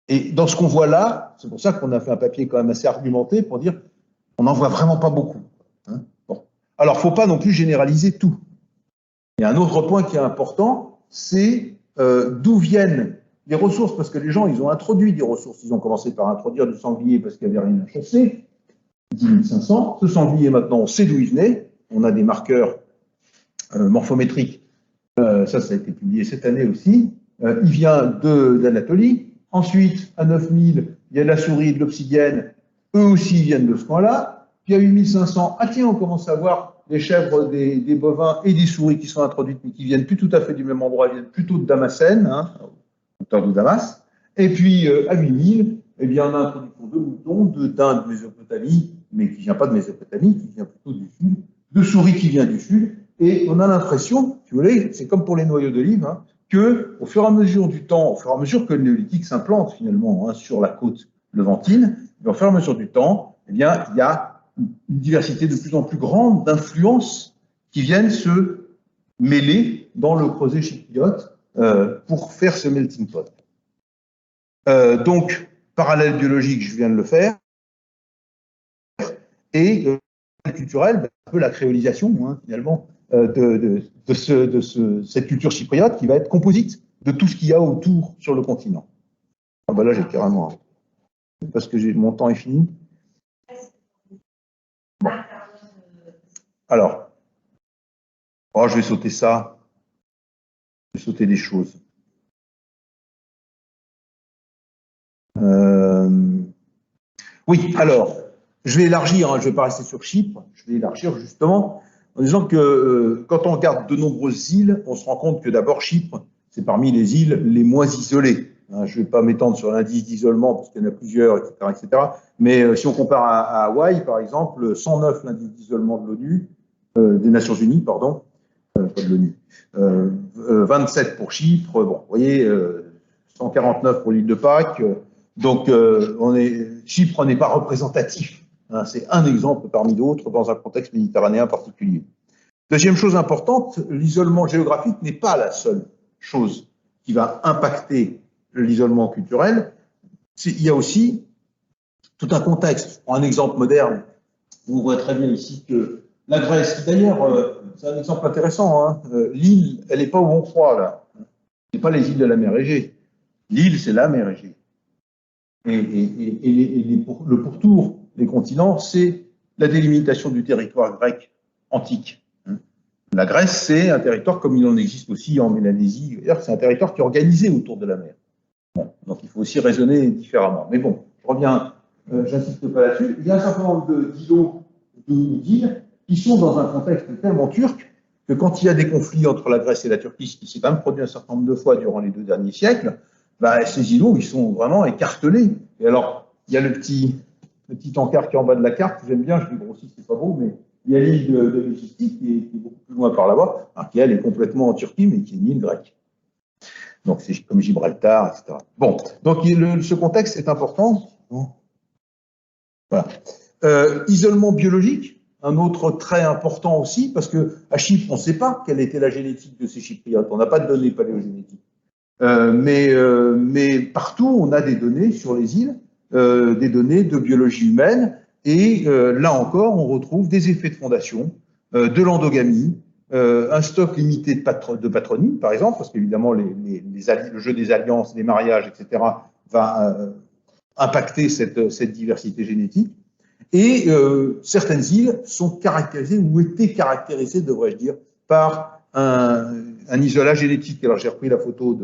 Et dans ce qu'on voit là, c'est pour ça qu'on a fait un papier quand même assez argumenté pour dire on n'en voit vraiment pas beaucoup. Hein, bon. Alors, il ne faut pas non plus généraliser tout. Il y a un autre point qui est important, c'est d'où viennent les ressources, parce que les gens, ils ont introduit des ressources. Ils ont commencé par introduire du sanglier parce qu'il n'y avait rien à chasser. 10 500. Ce sanglier, maintenant, on sait d'où il venait. On a des marqueurs morphométriques. Ça a été publié cette année aussi. Il vient d'Anatolie. Ensuite, à 9000, il y a de la souris et de l'obsidienne. Eux aussi viennent de ce coin-là. Puis à 8500, ah tiens, on commence à voir des chèvres, des bovins et des souris qui sont introduites, mais qui viennent plus tout à fait du même endroit, ils viennent plutôt de Damascène, hein, hauteur de Damas. Et puis à 8000, eh bien, on a introduction de moutons, d'Inde, de Mésopotamie, mais qui ne vient pas de Mésopotamie, qui vient plutôt du sud, de souris qui vient du sud, et on a l'impression, si vous voulez, c'est comme pour les noyaux d'olive, hein, qu'au fur et à mesure du temps, au fur et à mesure que le néolithique s'implante finalement hein, sur la côte levantine, au fur et à mesure du temps, eh bien, il y a une diversité de plus en plus grande d'influences qui viennent se mêler dans le creuset chypriote pour faire ce melting pot. Donc, parallèle biologique, je viens de le faire, et culturel, un peu la créolisation, hein, finalement, cette culture chypriote qui va être composite de tout ce qu'il y a autour sur le continent. Ah ben là, j'ai carrément... Parce que mon temps est fini. Bon. Alors, je vais sauter ça. Je vais sauter des choses. Oui, alors, je vais élargir, hein, je ne vais pas rester sur Chypre, je vais élargir justement en disant que quand on regarde de nombreuses îles, on se rend compte que d'abord Chypre, c'est parmi les îles les moins isolées. Hein, je ne vais pas m'étendre sur l'indice d'isolement parce qu'il y en a plusieurs, etc. etc. Mais si on compare à Hawaï, par exemple, 109 l'indice d'isolement de l'ONU, des Nations Unies, pardon, pas de l'ONU, 27 pour Chypre, bon, vous voyez, 149 pour l'île de Pâques. Donc, Chypre n'est pas représentatif. Hein, c'est un exemple parmi d'autres dans un contexte méditerranéen particulier. Deuxième chose importante, l'isolement géographique n'est pas la seule chose qui va impacter l'isolement culturel. Il y a aussi tout un contexte. Un exemple moderne, vous voyez très bien ici que la Grèce, d'ailleurs, c'est un exemple intéressant. Hein, l'île, elle n'est pas où on croit, là. Ce n'est pas les îles de la mer Égée. L'île, c'est la mer Égée. Et le pourtour des continents, c'est la délimitation du territoire grec antique. La Grèce, c'est un territoire comme il en existe aussi en Mélanésie. C'est un territoire qui est organisé autour de la mer. Bon, donc il faut aussi raisonner différemment. Mais bon, je reviens, j'insiste pas là-dessus. Il y a un certain nombre d'îlots, d'îles, qui sont dans un contexte tellement turc que quand il y a des conflits entre la Grèce et la Turquie, ce qui s'est quand même produit un certain nombre de fois durant les 2 derniers siècles, ces îlots, ils sont vraiment écartelés. Et alors, il y a le petit le petit encart qui est en bas de la carte, que j'aime bien, je l'ai grossi, c'est pas beau, mais il y a l'île de Mégistique qui est beaucoup plus loin par là-bas, qui elle est complètement en Turquie, mais qui est une île grecque. Donc c'est comme Gibraltar, etc. Bon, donc ce contexte est important. Voilà. Isolement biologique, un autre trait important aussi, parce qu'à Chypre, on ne sait pas quelle était la génétique de ces Chypriotes, on n'a pas de données paléogénétiques. Mais partout, on a des données sur les îles, des données de biologie humaine, et là encore, on retrouve des effets de fondation, de l'endogamie, un stock limité de patronymes, par exemple, parce qu'évidemment, le jeu des alliances, des mariages, etc., va impacter cette diversité génétique. Et certaines îles sont caractérisées, ou étaient caractérisées, devrais-je dire, par un isolage génétique. Alors, j'ai repris la photo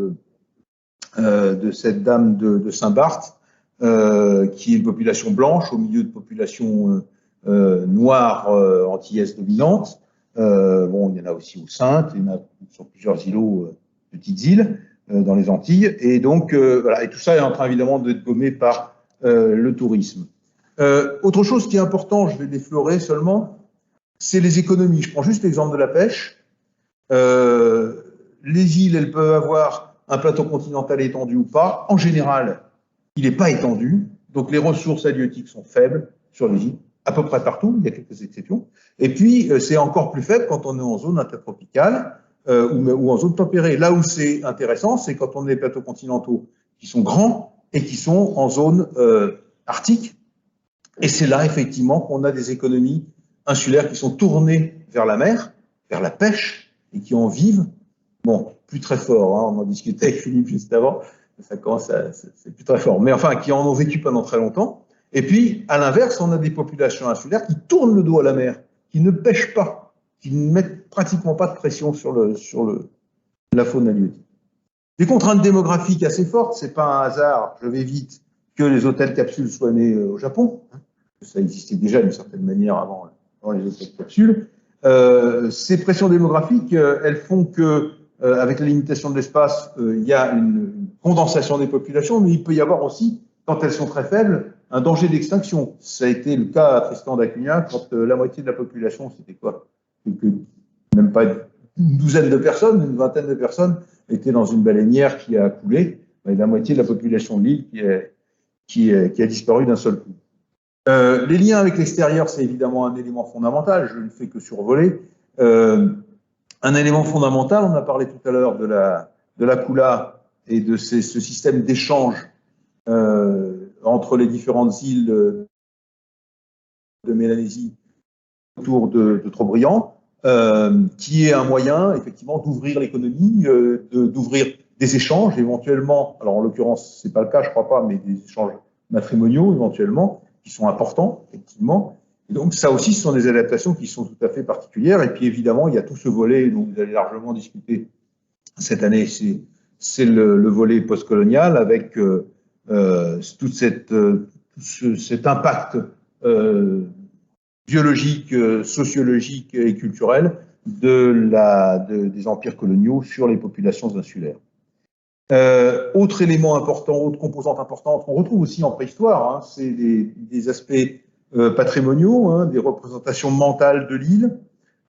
de cette dame de Saint-Barth, qui est une population blanche au milieu de populations noires antillaises dominantes. Bon, il y en a aussi aux Saintes, il y en a sur plusieurs îlots, petites îles dans les Antilles. Et donc, voilà, et tout ça est en train évidemment d'être gommé par le tourisme. Autre chose qui est important, je vais l'effleurer seulement, c'est les économies. Je prends juste l'exemple de la pêche. Les îles, elles peuvent avoir un plateau continental étendu ou pas. En général, il n'est pas étendu, donc les ressources halieutiques sont faibles sur les îles, à peu près partout, il y a quelques exceptions. Et puis, c'est encore plus faible quand on est en zone intertropicale ou en zone tempérée. Là où c'est intéressant, c'est quand on a des plateaux continentaux qui sont grands et qui sont en zone arctique. Et c'est là, effectivement, qu'on a des économies insulaires qui sont tournées vers la mer, vers la pêche, et qui en vivent. Bon, plus très fort, hein, on en discutait avec Philippe juste avant, ça commence c'est plus très fort, mais enfin, qui en ont vécu pendant très longtemps. Et puis, à l'inverse, on a des populations insulaires qui tournent le dos à la mer, qui ne pêchent pas, qui ne mettent pratiquement pas de pression sur la faune halieutique. Des contraintes démographiques assez fortes, c'est pas un hasard, je vais vite, que les hôtels capsules soient nés au Japon. Ça existait déjà d'une certaine manière avant les hôtels capsules. Ces pressions démographiques, elles font que, avec la limitation de l'espace, il y a une condensation des populations, mais il peut y avoir aussi, quand elles sont très faibles, un danger d'extinction. Ça a été le cas à Tristan d'Acunha, quand la moitié de la population, c'était quoi? Même pas une douzaine de personnes, une vingtaine de personnes étaient dans une baleinière qui a coulé, et la moitié de la population de l'île qui a disparu d'un seul coup. Les liens avec l'extérieur, c'est évidemment un élément fondamental, je ne fais que survoler. Un élément fondamental, on a parlé tout à l'heure de la Kula et de ce système d'échange entre les différentes îles de Mélanésie autour de Trobriand, qui est un moyen, effectivement, d'ouvrir l'économie, d'ouvrir des échanges, éventuellement, alors en l'occurrence, c'est pas le cas, je crois pas, mais des échanges matrimoniaux, éventuellement, qui sont importants, effectivement. Et donc, ça aussi, ce sont des adaptations qui sont tout à fait particulières. Et puis, évidemment, il y a tout ce volet dont vous allez largement discuter cette année, c'est le volet postcolonial avec tout cet impact biologique, sociologique et culturel des empires coloniaux sur les populations insulaires. Autre élément important, autre composante importante, on retrouve aussi en préhistoire, hein, c'est des aspects patrimoniaux, hein, des représentations mentales de l'île.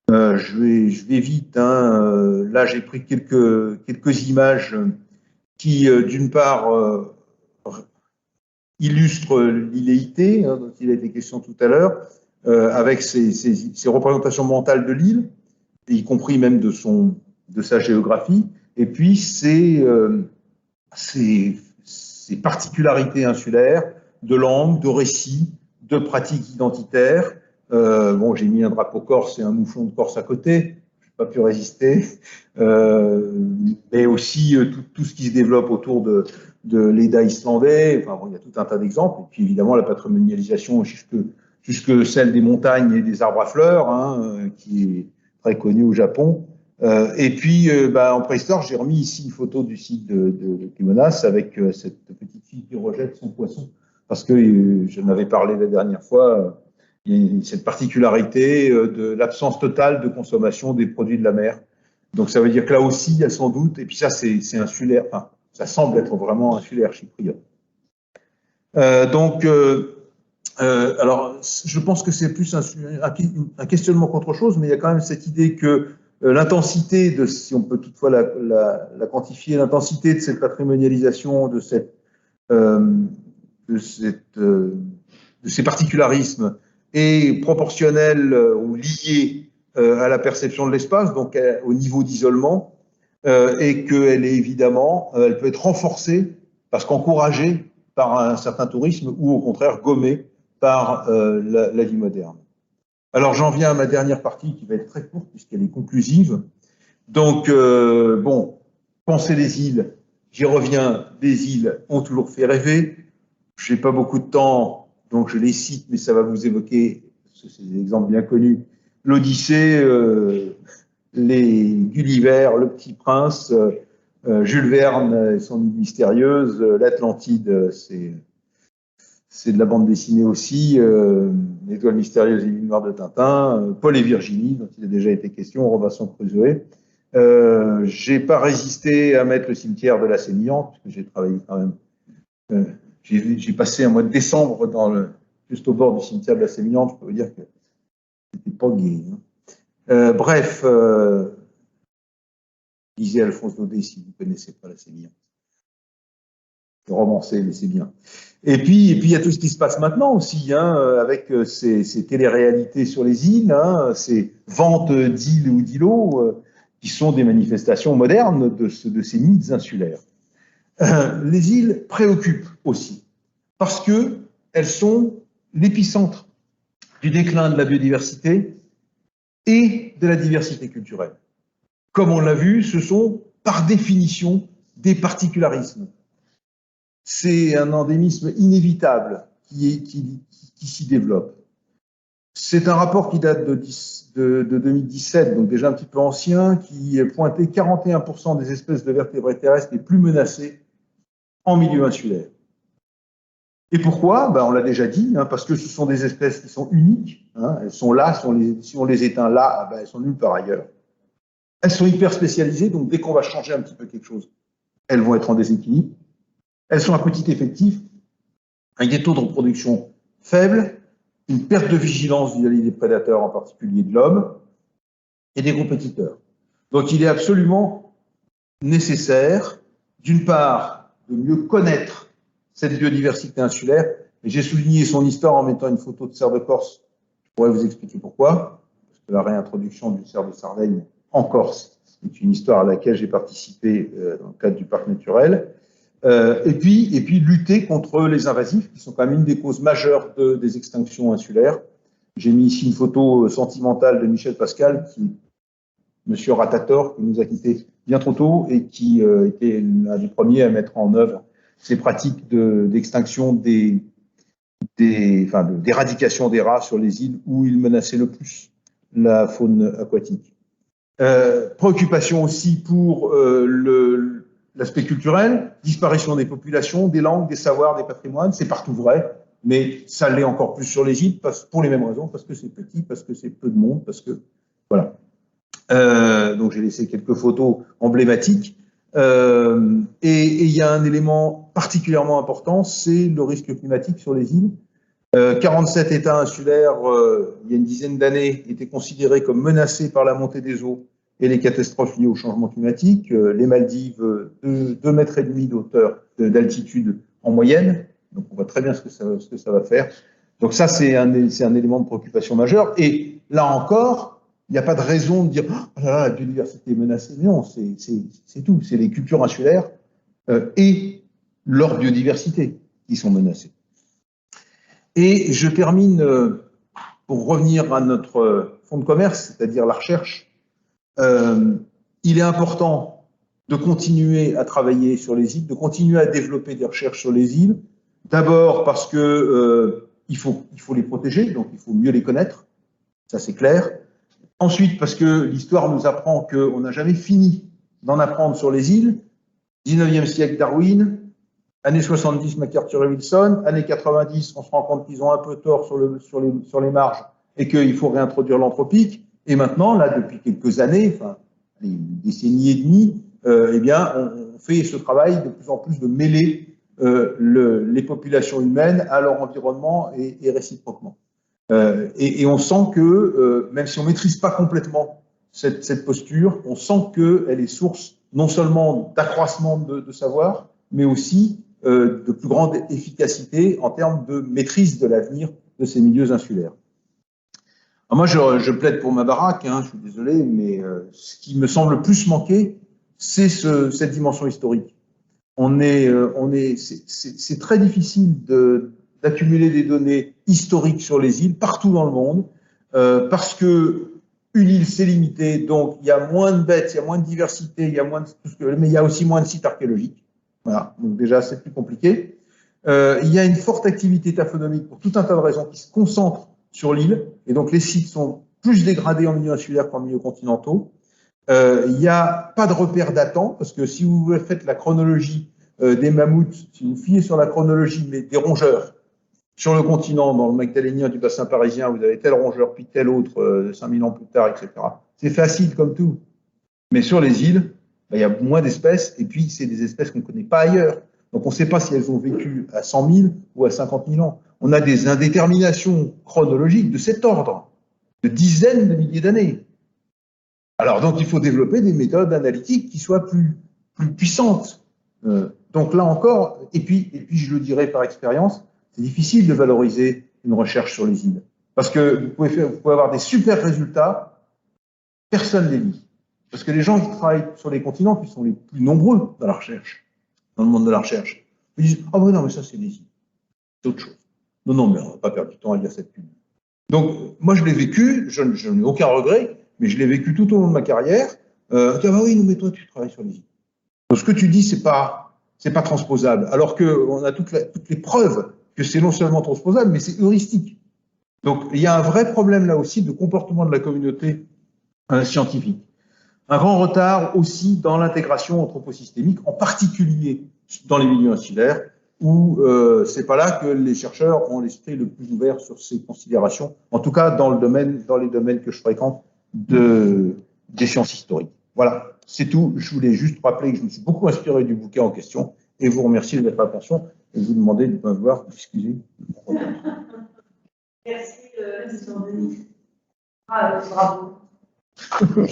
Je vais vite, hein, là j'ai pris quelques images qui, d'une part, illustrent l'îléité, hein, dont il a été question tout à l'heure, avec ces représentations mentales de l'île, y compris même de sa géographie, et puis ces particularités insulaires de langue, de récits, de pratiques identitaires. Bon, j'ai mis un drapeau corse et un mouflon de Corse à côté, je n'ai pas pu résister, mais aussi tout ce qui se développe autour de l'Eda islandais. Enfin, bon, il y a tout un tas d'exemples, et puis évidemment la patrimonialisation jusque celle des montagnes et des arbres à fleurs, hein, qui est très connue au Japon. Et puis, en préhistoire, j'ai remis ici une photo du site de Kimonas avec cette petite fille qui rejette son poisson, parce que je n'avais parlé la dernière fois, il y a cette particularité de l'absence totale de consommation des produits de la mer. Donc ça veut dire que là aussi, il y a sans doute, et puis ça c'est insulaire, enfin, ça semble être vraiment insulaire chypriote. Donc, Alors, je pense que c'est plus un questionnement qu'autre chose, mais il y a quand même cette idée que l'intensité de, si on peut toutefois la quantifier, l'intensité de cette patrimonialisation, euh, de ces particularismes est proportionnelle ou liée à la perception de l'espace, donc au niveau d'isolement, et qu'elle est évidemment, elle peut être renforcée parce qu'encouragée par un certain tourisme ou au contraire gommée par la vie moderne. Alors j'en viens à ma dernière partie qui va être très courte puisqu'elle est conclusive. Donc, bon, penser les îles, j'y reviens, les îles ont toujours fait rêver. Je n'ai pas beaucoup de temps, donc je les cite, mais ça va vous évoquer, parce que c'est des exemples bien connus, l'Odyssée, les Gulliver, le Petit Prince, Jules Verne et son île mystérieuse, l'Atlantide, c'est de la bande dessinée aussi, L'Étoile mystérieuse et l'île noire de Tintin, Paul et Virginie, dont il a déjà été question, Robinson Crusoe. J'ai pas résisté à mettre le cimetière de la Sémillante, parce que j'ai travaillé quand même. J'ai passé un mois de décembre juste au bord du cimetière de la Sémillante. Je peux vous dire que c'était pas gai. Hein. Bref, lisez Alphonse Daudet si vous ne connaissez pas la Sémillante. C'est romancé, mais c'est bien. Et puis, il y a tout ce qui se passe maintenant aussi, hein, avec ces téléréalités sur les îles, hein, ces ventes d'îles ou d'îlots, qui sont des manifestations modernes de ces mythes insulaires. Les îles préoccupent aussi, parce qu'elles sont l'épicentre du déclin de la biodiversité et de la diversité culturelle. Comme on l'a vu, ce sont par définition des particularismes. C'est un endémisme inévitable qui s'y développe. C'est un rapport qui date de 2017, donc déjà un petit peu ancien, qui pointait 41% des espèces de vertébrés terrestres les plus menacées en milieu insulaire. Et pourquoi? On l'a déjà dit, hein, parce que ce sont des espèces qui sont uniques. Hein, elles sont là, si on les éteint là, elles sont nulle part ailleurs. Elles sont hyper spécialisées, donc dès qu'on va changer un petit peu quelque chose, elles vont être en déséquilibre. Elles sont à petit effectif, avec des taux de reproduction faibles, une perte de vigilance vis-à-vis des prédateurs, en particulier de l'homme, et des compétiteurs. Donc il est absolument nécessaire, d'une part, de mieux connaître cette biodiversité insulaire, et j'ai souligné son histoire en mettant une photo de cerf de Corse. Je pourrais vous expliquer pourquoi, parce que la réintroduction du cerf de Sardaigne en Corse est une histoire à laquelle j'ai participé dans le cadre du parc naturel. Et puis lutter contre les invasifs, qui sont quand même une des causes majeures des extinctions insulaires. J'ai mis ici une photo sentimentale de Michel Pascal, monsieur Ratator, qui nous a quittés bien trop tôt et qui était l'un des premiers à mettre en œuvre ces pratiques d'extinction d'éradication des rats sur les îles où ils menaçaient le plus la faune aquatique. Préoccupation aussi pour l'aspect culturel, disparition des populations, des langues, des savoirs, des patrimoines, c'est partout vrai, mais ça l'est encore plus sur les îles pour les mêmes raisons, parce que c'est petit, parce que c'est peu de monde, parce que voilà. Donc j'ai laissé quelques photos emblématiques. Et il y a un élément particulièrement important, c'est le risque climatique sur les îles. 47 États insulaires, il y a une dizaine d'années, étaient considérés comme menacés par la montée des eaux et les catastrophes liées au changement climatique. Les Maldives, 2,5 mètres d'altitude en moyenne. Donc on voit très bien ce que ça va faire. Donc ça, c'est un élément de préoccupation majeur. Et là encore, il n'y a pas de raison de dire oh là là, la biodiversité est menacée. Non, c'est tout. C'est les cultures insulaires et leur biodiversité qui sont menacées. Et je termine, pour revenir à notre fonds de commerce, c'est-à-dire la recherche. Il est important de continuer à travailler sur les îles, de continuer à développer des recherches sur les îles. D'abord parce que il faut les protéger, donc il faut mieux les connaître, ça c'est clair. Ensuite parce que l'histoire nous apprend qu'on n'a jamais fini d'en apprendre sur les îles. 19e siècle Darwin, années 70 MacArthur et Wilson, années 90 on se rend compte qu'ils ont un peu tort sur les marges et qu'il faut réintroduire l'anthropique. Et maintenant, là, depuis quelques années, enfin, une décennie et demie, eh bien, on fait ce travail de plus en plus de mêler les populations humaines à leur environnement et réciproquement. Et on sent que, même si on ne maîtrise pas complètement cette posture, on sent qu'elle est source non seulement d'accroissement de savoir, mais aussi de plus grande efficacité en termes de maîtrise de l'avenir de ces milieux insulaires. Alors moi, je plaide pour ma baraque, hein, je suis désolé, mais ce qui me semble le plus manquer, c'est cette dimension historique. C'est très difficile d'accumuler des données historiques sur les îles partout dans le monde, parce que une île, c'est limité, donc il y a moins de bêtes, il y a moins de diversité, il y a moins mais il y a aussi moins de sites archéologiques. Voilà, donc déjà, c'est plus compliqué. Il y a une forte activité taphonomique pour tout un tas de raisons qui se concentrent sur l'île, et donc les sites sont plus dégradés en milieu insulaire qu'en milieu continentaux. Il n'y a pas de repère datant, parce que si vous faites la chronologie des mammouths, si vous fiez sur la chronologie mais des rongeurs, sur le continent, dans le Magdalénien du bassin parisien, vous avez tel rongeur, puis tel autre, 5000 ans plus tard, etc. C'est facile comme tout. Mais sur les îles, il y a moins d'espèces, et puis c'est des espèces qu'on ne connaît pas ailleurs. Donc on ne sait pas si elles ont vécu à 100 000 ou à 50 000 ans. On a des indéterminations chronologiques de cet ordre, de dizaines de milliers d'années. Alors donc il faut développer des méthodes analytiques qui soient plus puissantes. Donc là encore, et puis je le dirais par expérience, c'est difficile de valoriser une recherche sur les îles. Parce que vous pouvez avoir des super résultats, personne ne les lit. Parce que les gens qui travaillent sur les continents, qui sont les plus nombreux dans la recherche, dans le monde de la recherche, ils disent « Ah oui, non, mais ça c'est des îles, c'est autre chose. Non, non, mais on ne va pas perdre du temps à lire cette pub. » Donc moi je l'ai vécu, je n'ai aucun regret, mais je l'ai vécu tout au long de ma carrière. Ah bah oui, non, mais toi tu travailles sur les îles. Donc ce que tu dis, c'est pas transposable. Alors qu'on a toutes les preuves que c'est non seulement transposable, mais c'est heuristique. Donc il y a un vrai problème là aussi de comportement de la communauté scientifique. Un grand retard aussi dans l'intégration anthroposystémique, en particulier dans les milieux insulaires, où c'est pas là que les chercheurs ont l'esprit le plus ouvert sur ces considérations, en tout cas dans les domaines que je fréquente des sciences historiques. Voilà, c'est tout. Je voulais juste rappeler que je me suis beaucoup inspiré du bouquin en question et vous remercier de votre attention et vous demander de m'avoir excusé. Merci, M. Denis. Ah, bravo. On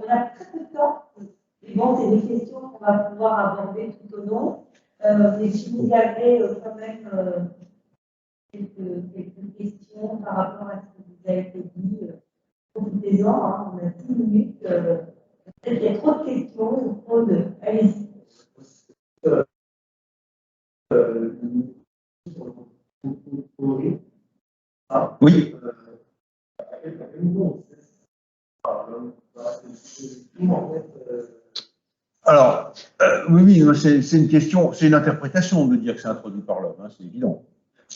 a très peu de temps. Et bon, c'est des questions qu'on va pouvoir aborder tout au long. Mais si vous avez quand même quelques questions par rapport à ce que vous avez dit, profitez-en, hein, on a 10 minutes. Peut-être qu'il y a trop de questions ou trop de. Allez-y. Oui. Alors, oui, c'est une question, c'est une interprétation de dire que c'est introduit par l'homme, hein, c'est évident.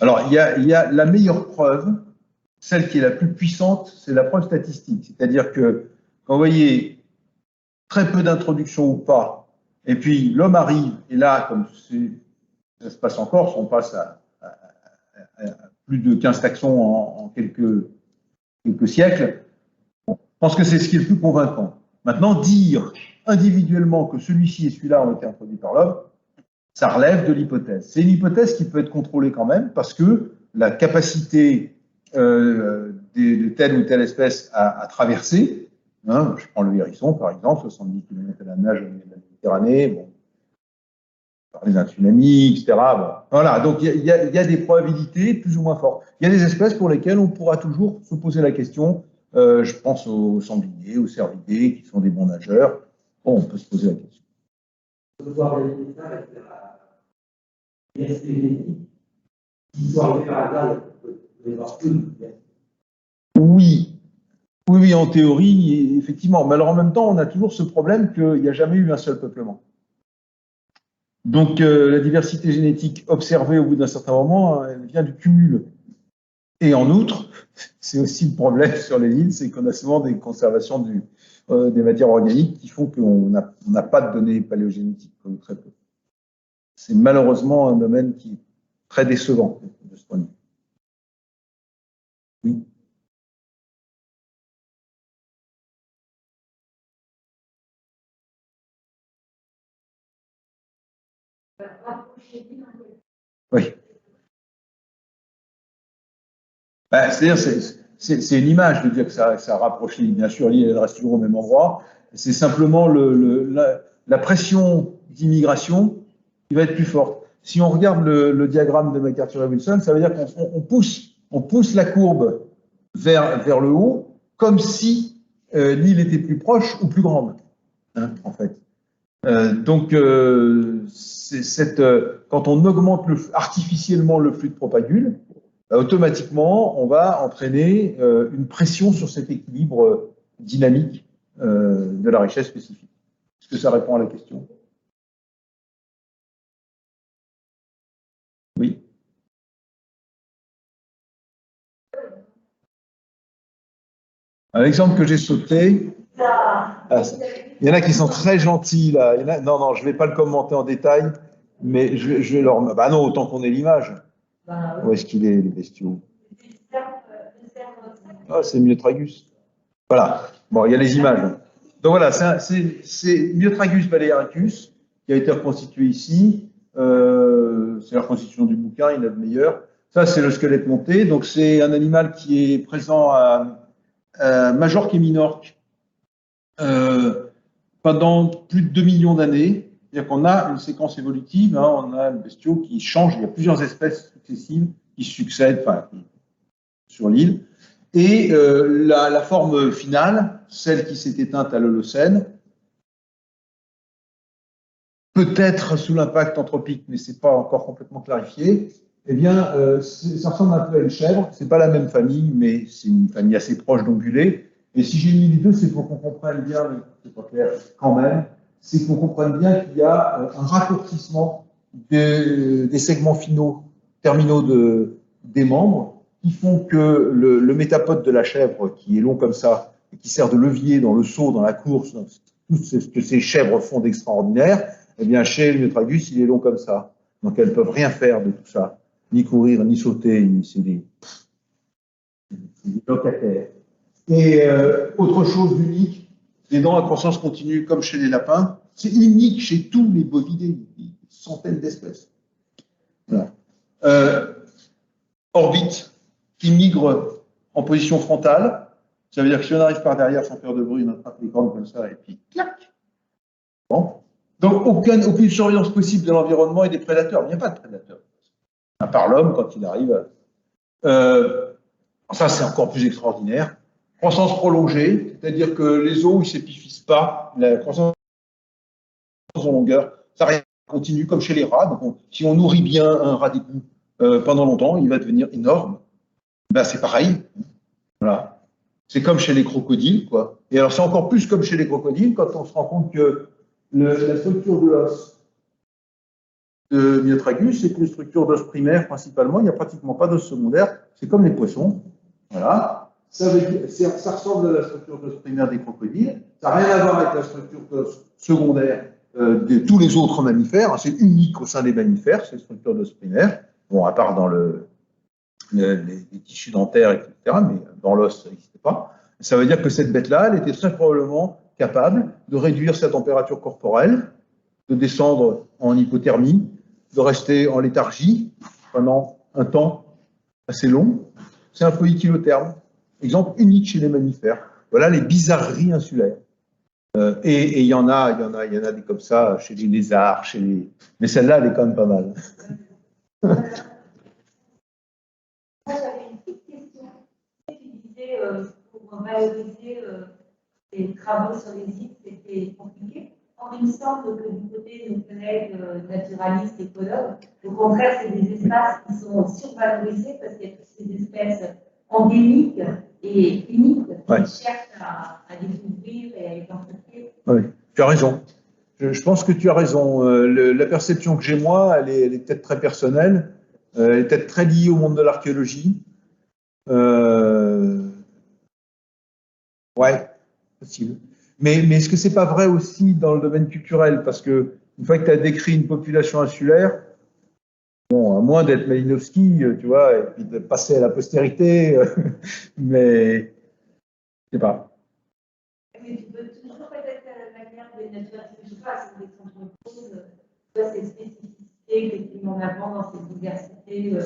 Alors, il y a la meilleure preuve, celle qui est la plus puissante, c'est la preuve statistique. C'est-à-dire que, quand vous voyez très peu d'introduction ou pas, et puis l'homme arrive, et là, comme ça se passe en Corse, on passe à plus de 15 taxons en quelques siècles, je pense que c'est ce qui est le plus convaincant. Maintenant, dire individuellement que celui-ci et celui-là ont été introduits par l'homme, ça relève de l'hypothèse. C'est une hypothèse qui peut être contrôlée quand même parce que la capacité de telle ou telle espèce à traverser, hein, je prends le hérisson par exemple, 70 km à la nage au milieu de la Méditerranée, bon, parler d'un tsunami, etc. Bon. Voilà, donc il y a des probabilités plus ou moins fortes. Il y a des espèces pour lesquelles on pourra toujours se poser la question. Je pense aux sangliers, aux cervidés, qui sont des bons nageurs. Bon, on peut se poser la question. On peut voir les détails avec la génétique, qui sont arrivés par hasard, oui. Oui, en théorie, effectivement. Mais alors en même temps, on a toujours ce problème qu'il n'y a jamais eu un seul peuplement. Donc la diversité génétique observée au bout d'un certain moment, elle vient du cumul. Et en outre, c'est aussi le problème sur les îles, c'est qu'on a souvent des conservations des matières organiques qui font qu'on n'a pas de données paléogénétiques, ou très peu. C'est malheureusement un domaine qui est très décevant de ce point de vue. Oui. Oui. Ben, c'est-à-dire, c'est une image de dire que ça rapproche l'île. Bien sûr, l'île elle reste toujours au même endroit. C'est simplement la pression d'immigration qui va être plus forte. Si on regarde le diagramme de MacArthur et Wilson, ça veut dire on pousse la courbe vers le haut, comme si l'île était plus proche ou plus grande, hein, en fait. Quand on augmente artificiellement le flux de propagule, automatiquement, on va entraîner une pression sur cet équilibre dynamique de la richesse spécifique. Est-ce que ça répond à la question? Oui. Un exemple que j'ai sauté. Il y en a qui sont très gentils là. Non, non, je ne vais pas le commenter en détail, mais je vais leur. Bah non, autant qu'on ait l'image. Où est-ce qu'il est, les bestiaux? Ah, c'est Myotragus. Voilà. Bon, il y a les images. Donc voilà, c'est Myotragus balearicus qui a été reconstitué ici. C'est la reconstitution du bouquin, il y en a de meilleurs. Ça, c'est le squelette monté. Donc c'est un animal qui est présent à Majorque et Minorque pendant plus de 2 millions d'années. C'est-à-dire qu'on a une séquence évolutive, hein, on a le bestiau qui change, il y a plusieurs espèces successives qui succèdent sur l'île. Et la forme finale, celle qui s'est éteinte à l'Holocène, peut-être sous l'impact anthropique, mais ce n'est pas encore complètement clarifié, eh bien, ça ressemble un peu à une chèvre. Ce n'est pas la même famille, mais c'est une famille assez proche d'ongulés. Et si j'ai mis les deux, c'est pour qu'on comprenne bien, mais c'est pas clair quand même, c'est qu'on comprenne bien qu'il y a un raccourcissement des segments terminaux des membres, qui font que le métapode de la chèvre, qui est long comme ça, et qui sert de levier dans le saut, dans la course, dans tout ce que ces chèvres font d'extraordinaire, eh bien, chez le Myotragus, il est long comme ça. Donc, elles ne peuvent rien faire de tout ça. Ni courir, ni sauter, c'est des locataires. Et autre chose d'unique, les dents à croissance continue, comme chez les lapins, c'est unique chez tous les bovidés, des centaines d'espèces. Voilà. Orbite qui migre en position frontale. Ça veut dire que si on arrive par derrière sans faire de bruit, on attrape les cornes comme ça et puis clac. Bon. Donc aucune surveillance possible de l'environnement et des prédateurs. Il n'y a pas de prédateurs. À part l'homme quand il arrive. Ça, c'est encore plus extraordinaire. Croissance prolongée, c'est-à-dire que les os, ils ne s'épiphysent pas. La croissance en longueur, ça continue comme chez les rats. Donc si on nourrit bien un rat d'égout pendant longtemps, il va devenir énorme. Ben, c'est pareil. Voilà. C'est comme chez les crocodiles, quoi. Et alors, c'est encore plus comme chez les crocodiles quand on se rend compte que la structure de l'os de Myotragus, c'est une structure d'os primaire principalement. Il n'y a pratiquement pas d'os secondaire. C'est comme les poissons. Voilà. Ça ressemble à la structure d'os primaire des crocodiles. Ça n'a rien à voir avec la structure d'os secondaire de tous les autres mammifères. C'est unique au sein des mammifères, ces structures d'os primaire. Bon, à part dans les tissus dentaires, etc., mais dans l'os, ça n'existait pas. Ça veut dire que cette bête-là, elle était très probablement capable de réduire sa température corporelle, de descendre en hypothermie, de rester en léthargie pendant un temps assez long. C'est un peu équilotherme. Exemple unique chez les mammifères. Voilà les bizarreries insulaires. Et il y en a des comme ça chez les lézards, mais celle-là, elle est quand même pas mal. J'avais une petite question. Tu disais pour valoriser les travaux sur les îles, c'était compliqué. Or, il me semble que du côté de nos collègues naturalistes, écologues, au contraire, c'est des espaces qui sont survalorisés parce qu'il y a toutes ces espèces endémiques et uniques qui cherchent à découvrir et à identifier. Oui, tu as raison. Je pense que tu as raison. La perception que j'ai moi, elle est peut-être très personnelle. Elle est peut-être très liée au monde de l'archéologie. Ouais, possible. Mais est-ce que c'est pas vrai aussi dans le domaine culturel? Parce que une fois que tu as décrit une population insulaire, bon, à moins d'être Malinowski, tu vois, et puis de passer à la postérité, mais je sais pas. Mais tu peux toujours peut-être la manière de naturaliser, je sais pas, c'est des centres de pause, c'est spécifique. en avant dans cette diversité,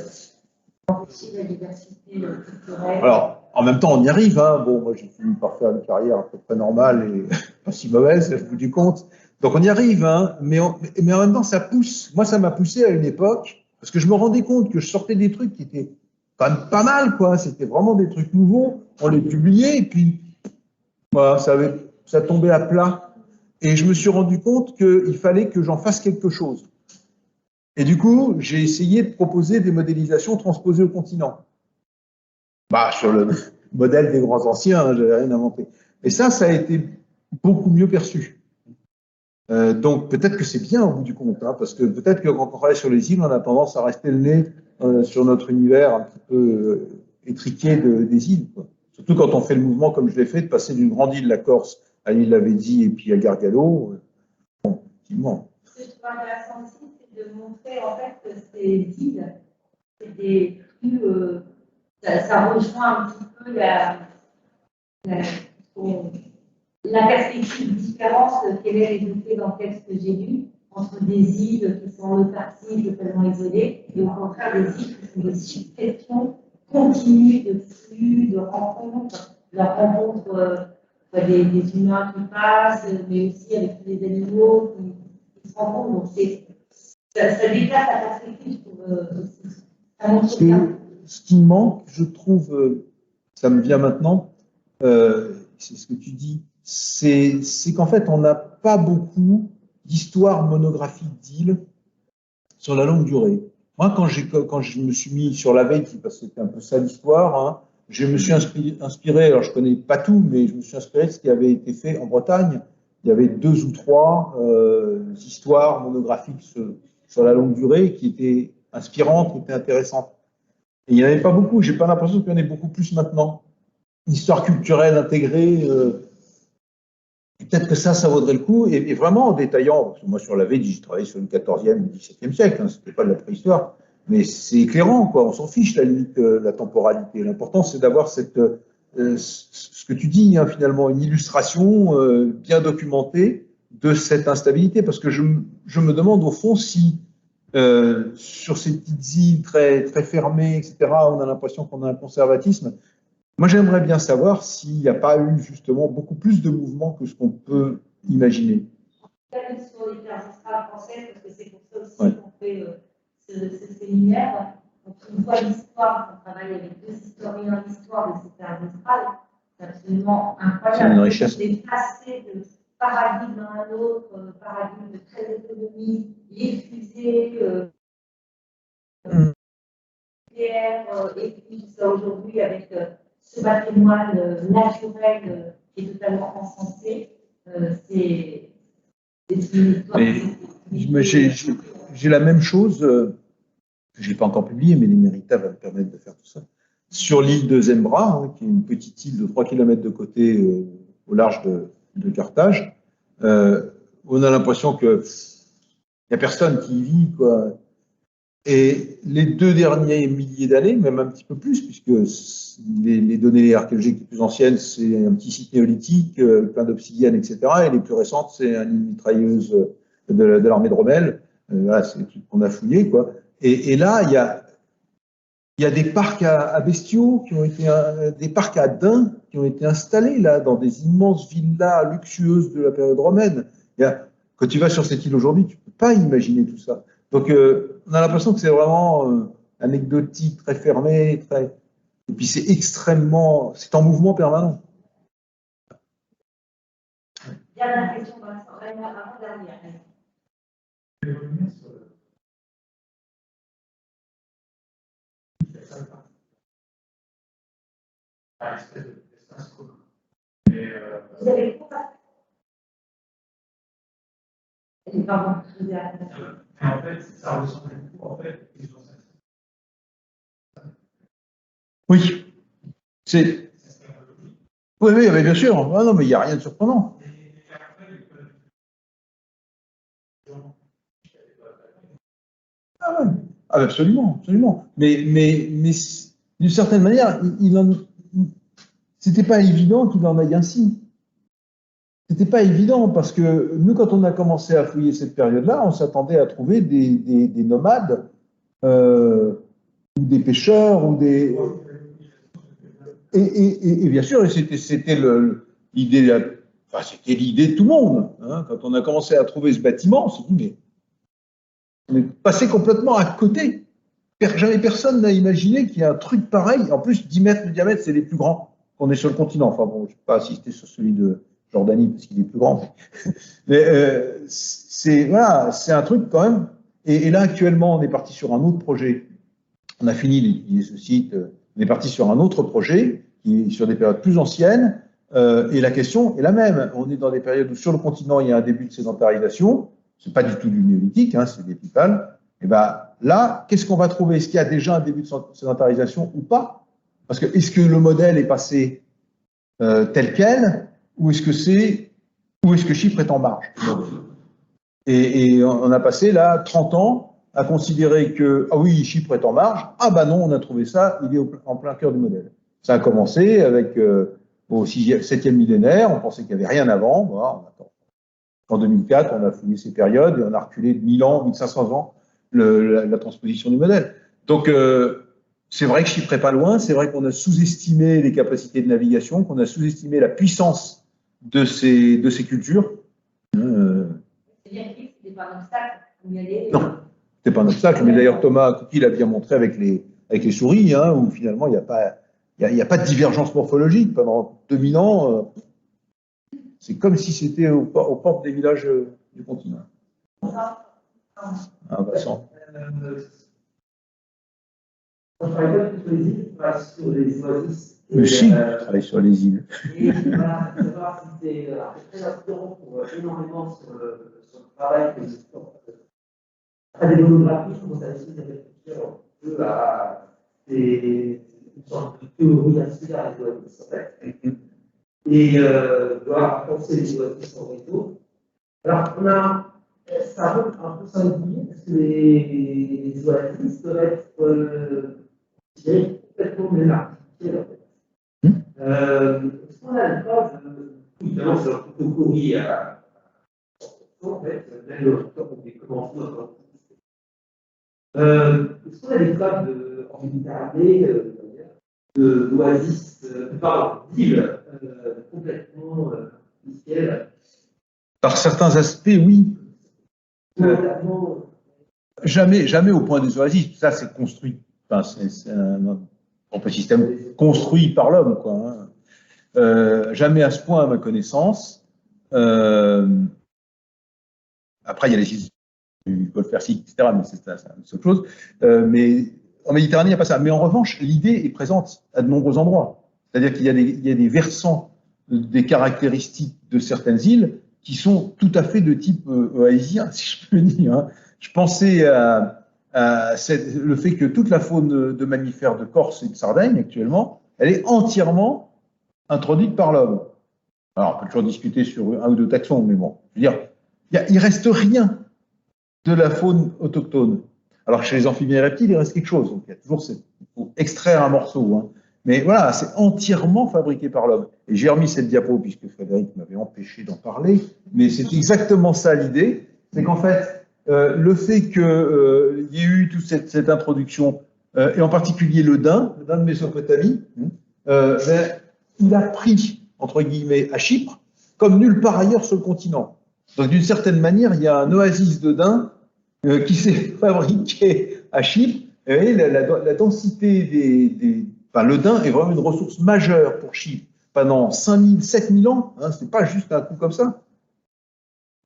enrichir la diversité culturelle? Alors, en même temps, on y arrive. Hein. Bon, moi, j'ai fini par faire une carrière à peu près normale et pas si mauvaise, au bout du compte. Donc, on y arrive. Hein. Mais en même temps, ça pousse. Moi, ça m'a poussé à une époque, parce que je me rendais compte que je sortais des trucs qui étaient quand même pas mal, quoi. C'était vraiment des trucs nouveaux. On les publiait et puis, voilà, ça tombait à plat. Et je me suis rendu compte qu'il fallait que j'en fasse quelque chose. Et du coup, j'ai essayé de proposer des modélisations transposées au continent. Bah, sur le modèle des grands anciens, hein, j'avais rien inventé. Et ça a été beaucoup mieux perçu. Donc peut-être que c'est bien au bout du compte, hein, parce que peut-être que quand on travaille sur les îles, on a tendance à rester le nez sur notre univers un petit peu étriqué des îles, quoi. Surtout quand on fait le mouvement comme je l'ai fait, de passer d'une grande île, la Corse, à l'île Lavezzi et puis à Gargalo. Bon, effectivement. Ce que je trouve intéressant aussi, c'est de montrer en fait que ces îles, c'est des plus. Ça rejoint un petit peu la perspective différente qu'elle est évoquée dans le texte que j'ai lu entre des îles qui sont autarciques, totalement isolées, et au contraire des îles qui sont des successions continues de flux, de rencontres, des humains qui passent, mais aussi avec des animaux qui se rencontrent. Donc ça déplace la perspective, je trouve, aussi. Ça montre bien. Ce qui manque, je trouve, ça me vient maintenant, c'est ce que tu dis, c'est qu'en fait, on n'a pas beaucoup d'histoires monographiques d'îles sur la longue durée. Moi, quand je me suis mis sur la veille, parce que c'était un peu ça l'histoire, hein, je me suis inspiré, alors je ne connais pas tout, mais je me suis inspiré de ce qui avait été fait en Bretagne. Il y avait 2 ou 3 histoires monographiques sur la longue durée qui étaient inspirantes, qui étaient intéressantes. Et il n'y en avait pas beaucoup, j'ai pas l'impression qu'il y en ait beaucoup plus maintenant. Histoire culturelle intégrée, peut-être que ça vaudrait le coup. Et vraiment en détaillant, parce que moi sur la veille, j'ai travaillé sur le 14e, le 17e siècle, hein, c'était pas de la préhistoire, mais c'est éclairant, quoi. On s'en fiche, la limite, la temporalité. L'important, c'est d'avoir ce que tu dis, hein, finalement, une illustration bien documentée de cette instabilité, parce que je me demande au fond si sur ces petites îles très, très fermées, etc., on a l'impression qu'on a un conservatisme. Moi, j'aimerais bien savoir s'il n'y a pas eu justement beaucoup plus de mouvements que ce qu'on peut imaginer. Sur les terres astrales françaises, parce que c'est pour ça aussi qu'on fait ce séminaire. Donc, une fois l'histoire, on travaille avec 2 historiens d'histoire de ces terres astrales. C'est absolument incroyable. C'est une richesse. De passer de paradigme à un autre, paradigme de très économie, les fusées, et puis tout ça aujourd'hui avec ce patrimoine naturel qui est totalement encensé. C'est une histoire. J'ai la même chose, que je n'ai pas encore publié, mais l'Emerita va me permettre de faire tout ça, sur l'île de Zembra, hein, qui est une petite île de 3 km de côté au large de Carthage. On a l'impression qu'il n'y a personne qui y vit, quoi. Et les 2 derniers milliers d'années, même un petit peu plus, puisque les données archéologiques les plus anciennes, c'est un petit site néolithique, plein d'obsidiennes, etc. Et les plus récentes, c'est une mitrailleuse de l'armée de Rommel. Là, c'est le truc qu'on a fouillé, quoi. Et là, il y a des parcs à bestiaux qui ont été, des parcs à daims qui ont été installés là, dans des immenses villas luxueuses de la période romaine. Quand tu vas sur cette île aujourd'hui, tu ne peux pas imaginer tout ça. Donc, on a l'impression que c'est vraiment anecdotique, très fermé, très... Et puis c'est extrêmement... C'est en mouvement permanent. Dernière question, Vincent, avant-dernière. Vous avez quoi? Pardon, je vous ai arrêté. En fait, ça ressemble beaucoup, en fait, oui. C'est... Oui, mais bien sûr. Ah non, mais il n'y a rien de surprenant. Ah ouais. Ah, absolument, absolument. Mais d'une certaine manière, c'était pas évident qu'il en aille ainsi. C'était pas évident parce que nous, quand on a commencé à fouiller cette période-là, on s'attendait à trouver des nomades ou des pêcheurs, ou des... Et bien sûr, c'était l'idée, enfin, c'était l'idée de tout le monde. Hein. Quand on a commencé à trouver ce bâtiment, on s'est dit, mais on est passé complètement à côté. Jamais personne n'a imaginé qu'il y a un truc pareil. En plus, 10 mètres de diamètre, c'est les plus grands qu'on ait sur le continent. Enfin bon, je n'ai pas assisté sur celui de Jordanie parce qu'il est plus grand. Mais voilà, c'est un truc quand même. Et là, actuellement, on est parti sur un autre projet. On a fini d'étudier ce site. On est parti sur un autre projet qui est sur des périodes plus anciennes. Et la question est la même. On est dans des périodes où sur le continent, il y a un début de sédentarisation. Ce n'est pas du tout du néolithique, hein, c'est des pipales. Et ben là, qu'est-ce qu'on va trouver? Est-ce qu'il y a déjà un début de sédentarisation ou pas? Parce que est-ce que le modèle est passé tel quel, ou est-ce que Chypre est en marge? Et on a passé là 30 ans à considérer que ah oui, Chypre est en marge. Ah bah non, on a trouvé ça, il est en plein cœur du modèle. Ça a commencé avec au 7e millénaire, on pensait qu'il n'y avait rien avant. Voilà, en 2004, on a fouillé ces périodes et on a reculé de 1000 ans, 1500 ans la transposition du modèle. Donc, c'est vrai que Chypre n'est pas loin, c'est vrai qu'on a sous-estimé les capacités de navigation, qu'on a sous-estimé la puissance de ces cultures. C'est-à-dire que ce n'était pas un obstacle pour y aller. Non, c'était pas un obstacle, mais d'ailleurs Thomas Coquille l'a bien montré avec les souris, hein, où finalement il n'y a pas de divergence morphologique pendant 2000 ans. C'est comme si c'était aux portes des villages du continent. Ah, Vincent. On travaille pas sur les îles, on travaille sur les oasis. Le Chypre travaille sur les îles. Et voilà, savoir si c'est très inspirant pour énormément sur le travail que à des monographies, je commence à essayer de réfléchir un peu à une sorte de théorie insulaire des oasis, en fait. Et voir penser les oasis en réseau. Alors, ça rentre un peu singulier, parce que les oasis peuvent être complètement mélartifiés, en fait. Est-ce qu'on a le cas de. Évidemment, c'est un peu courrier à. En fait, même le temps qu'on est commencé encore. Est-ce qu'on a des cas en Méditerranée, d'oasis, d'îles complètement artificielles? Par certains aspects, oui. Jamais au point des oasis. Ça, c'est construit. Enfin, c'est un propre système construit par l'homme, quoi. Hein. Jamais à ce point, à ma connaissance. Après, il y a les îles du golfe Persique, etc., mais c'est autre chose. Mais en Méditerranée, il n'y a pas ça. Mais en revanche, l'idée est présente à de nombreux endroits. C'est-à-dire qu'il y a des versants, des caractéristiques de certaines îles qui sont tout à fait de type oasien, si je peux dire. Hein. Je pensais le fait que toute la faune de mammifères de Corse et de Sardaigne, actuellement, elle est entièrement introduite par l'homme. Alors, on peut toujours discuter sur un ou deux taxons, mais bon, je veux dire, il reste rien de la faune autochtone. Alors, chez les amphibiens et reptiles, il reste quelque chose. Donc, il y a toujours il faut extraire un morceau. Hein. Mais voilà, c'est entièrement fabriqué par l'homme. Et j'ai remis cette diapo, puisque Frédéric m'avait empêché d'en parler, mais c'est exactement ça l'idée. C'est qu'en fait, le fait qu'il y ait eu toute cette introduction, et en particulier le daim de Mésopotamie, il a pris, entre guillemets, à Chypre, comme nulle part ailleurs sur le continent. Donc, d'une certaine manière, il y a un oasis de daim qui s'est fabriqué à Chypre. Et la densité enfin, le daim est vraiment une ressource majeure pour Chypre pendant 5000, 7000 ans. Hein, ce n'est pas juste un coup comme ça.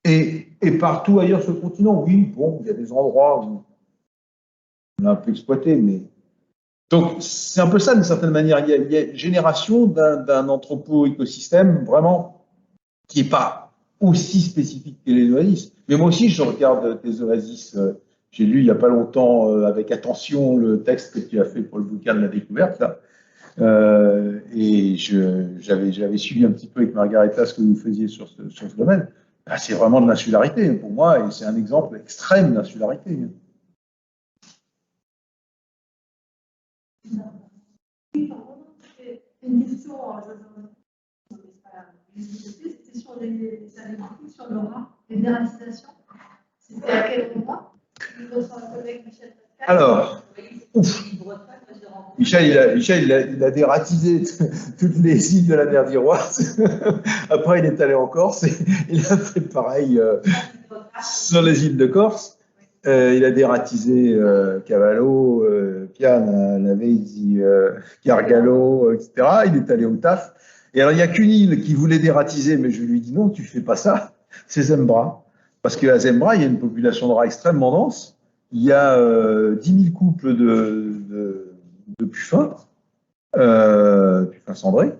Et partout ailleurs sur le continent, oui, bon, il y a des endroits où on a un peu exploité, mais. Donc, c'est un peu ça, d'une certaine manière. Il y a une génération d'un anthropo-écosystème vraiment qui n'est pas aussi spécifique que les oasis. Mais moi aussi, je regarde tes oasis. J'ai lu il n'y a pas longtemps avec attention le texte que tu as fait pour le bouquin de la découverte. Là. Et j'avais suivi un petit peu avec Margareta ce que vous faisiez sur ce domaine. Ben, c'est vraiment de l'insularité pour moi, et c'est un exemple extrême d'insularité. Une question, c'était sur les sur l'aura, les déracinations. C'était à quel moment? Sur le collègue Michel Alors, Michel, il a dératisé toutes les îles de la mer d'Iroise. Après, il est allé en Corse et il a fait pareil sur les îles de Corse. Il a dératisé Cavallo, Piane, Lavezzi, Gargalo, etc. Il est allé au taf. Et alors, il n'y a qu'une île qui voulait dératiser, mais je lui dis non, tu fais pas ça. C'est Zembra. Parce qu'à Zembra, il y a une population de rats extrêmement dense. Il y a 10 000 couples de puffins, puffins cendrés.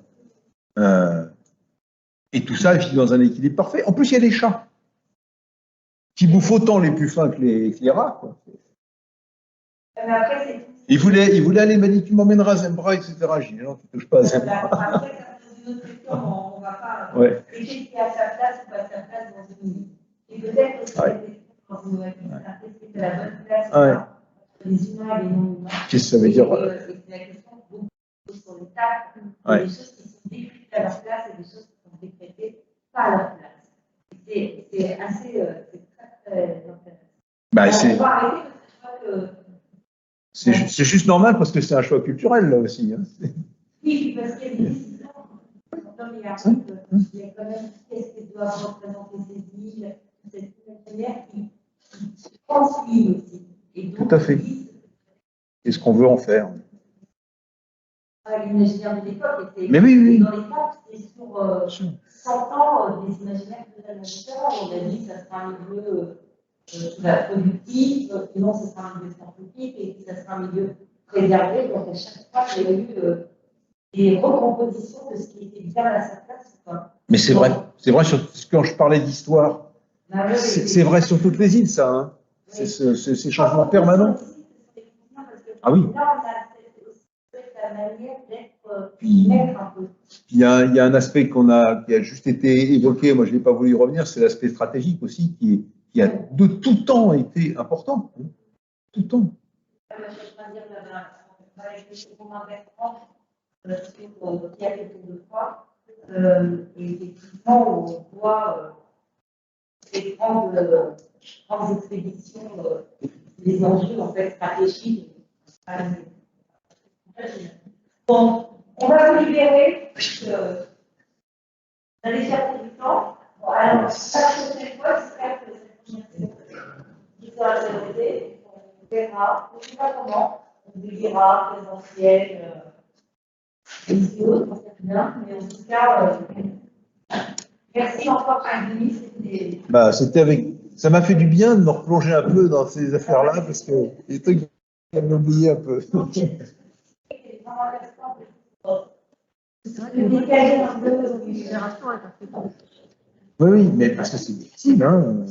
Et tout ça vit dans un équilibre parfait. En plus, il y a des chats qui bouffent autant les puffins que les rats. Quoi. Il voulait aller, il m'a dit, tu m'emmèneras à Zembra, etc. J'ai dit, non, tu ne touches pas à Zembra. Ouais. Et qu'est-ce qui est à sa place ou pas à sa place dans une vie. Et peut-être que dans une nouvelle vie, c'est la bonne place entre les humains et les non-humains. Qu'est-ce que ça veut dire? Et c'est la question beaucoup sur les tables, des choses qui sont décrétées à leur place et des choses qui sont décrétées pas à leur place. C'est assez, c'est très intéressant. Bah, on va arrêter parce que je crois que c'est juste normal parce que c'est un choix culturel là aussi. Hein. oui, parce qu'il y a des décisions. Comme il y a quand même qu'est-ce que doivent représenter ces îles, cette imaginaire qui transmet aussi. Et donc, tout à fait. Qu'est-ce qu'on veut en faire? L'imaginaire de l'époque était mais oui. dans les tapes, c'est sur 100 ans des imaginaires totalement différents. On a dit que ça sera un milieu productif, sinon ce sera un milieu scientifique, et puis ça sera un milieu préservé. Donc à chaque fois, il y a eu des recompositions de ce qui était bien à sa place. Mais c'est vrai quand je parlais d'histoire, c'est vrai sur toutes les îles, ça. Hein. C'est ces changements permanents. Ah oui. Il y a un aspect qui a juste été évoqué, moi je n'ai pas voulu y revenir, c'est l'aspect stratégique aussi, qui a de tout temps été important. Tout temps. Qui a fait tour de fois, et effectivement, on voit les grandes expéditions, les enjeux en fait stratégiques. Bon, on va vous libérer, puisque vous allez faire du temps. Bon, alors, la prochaine fois, j'espère que cette prochaine qui sera réalisée, on verra, on ne sait pas comment, on vous dira, présentiel. Bien, mais en tout cas, merci encore à Denis. Ça m'a fait du bien de me replonger un peu dans ces affaires-là parce que les trucs j'avais oublié un peu. Oui, mais parce que c'est difficile. Hein.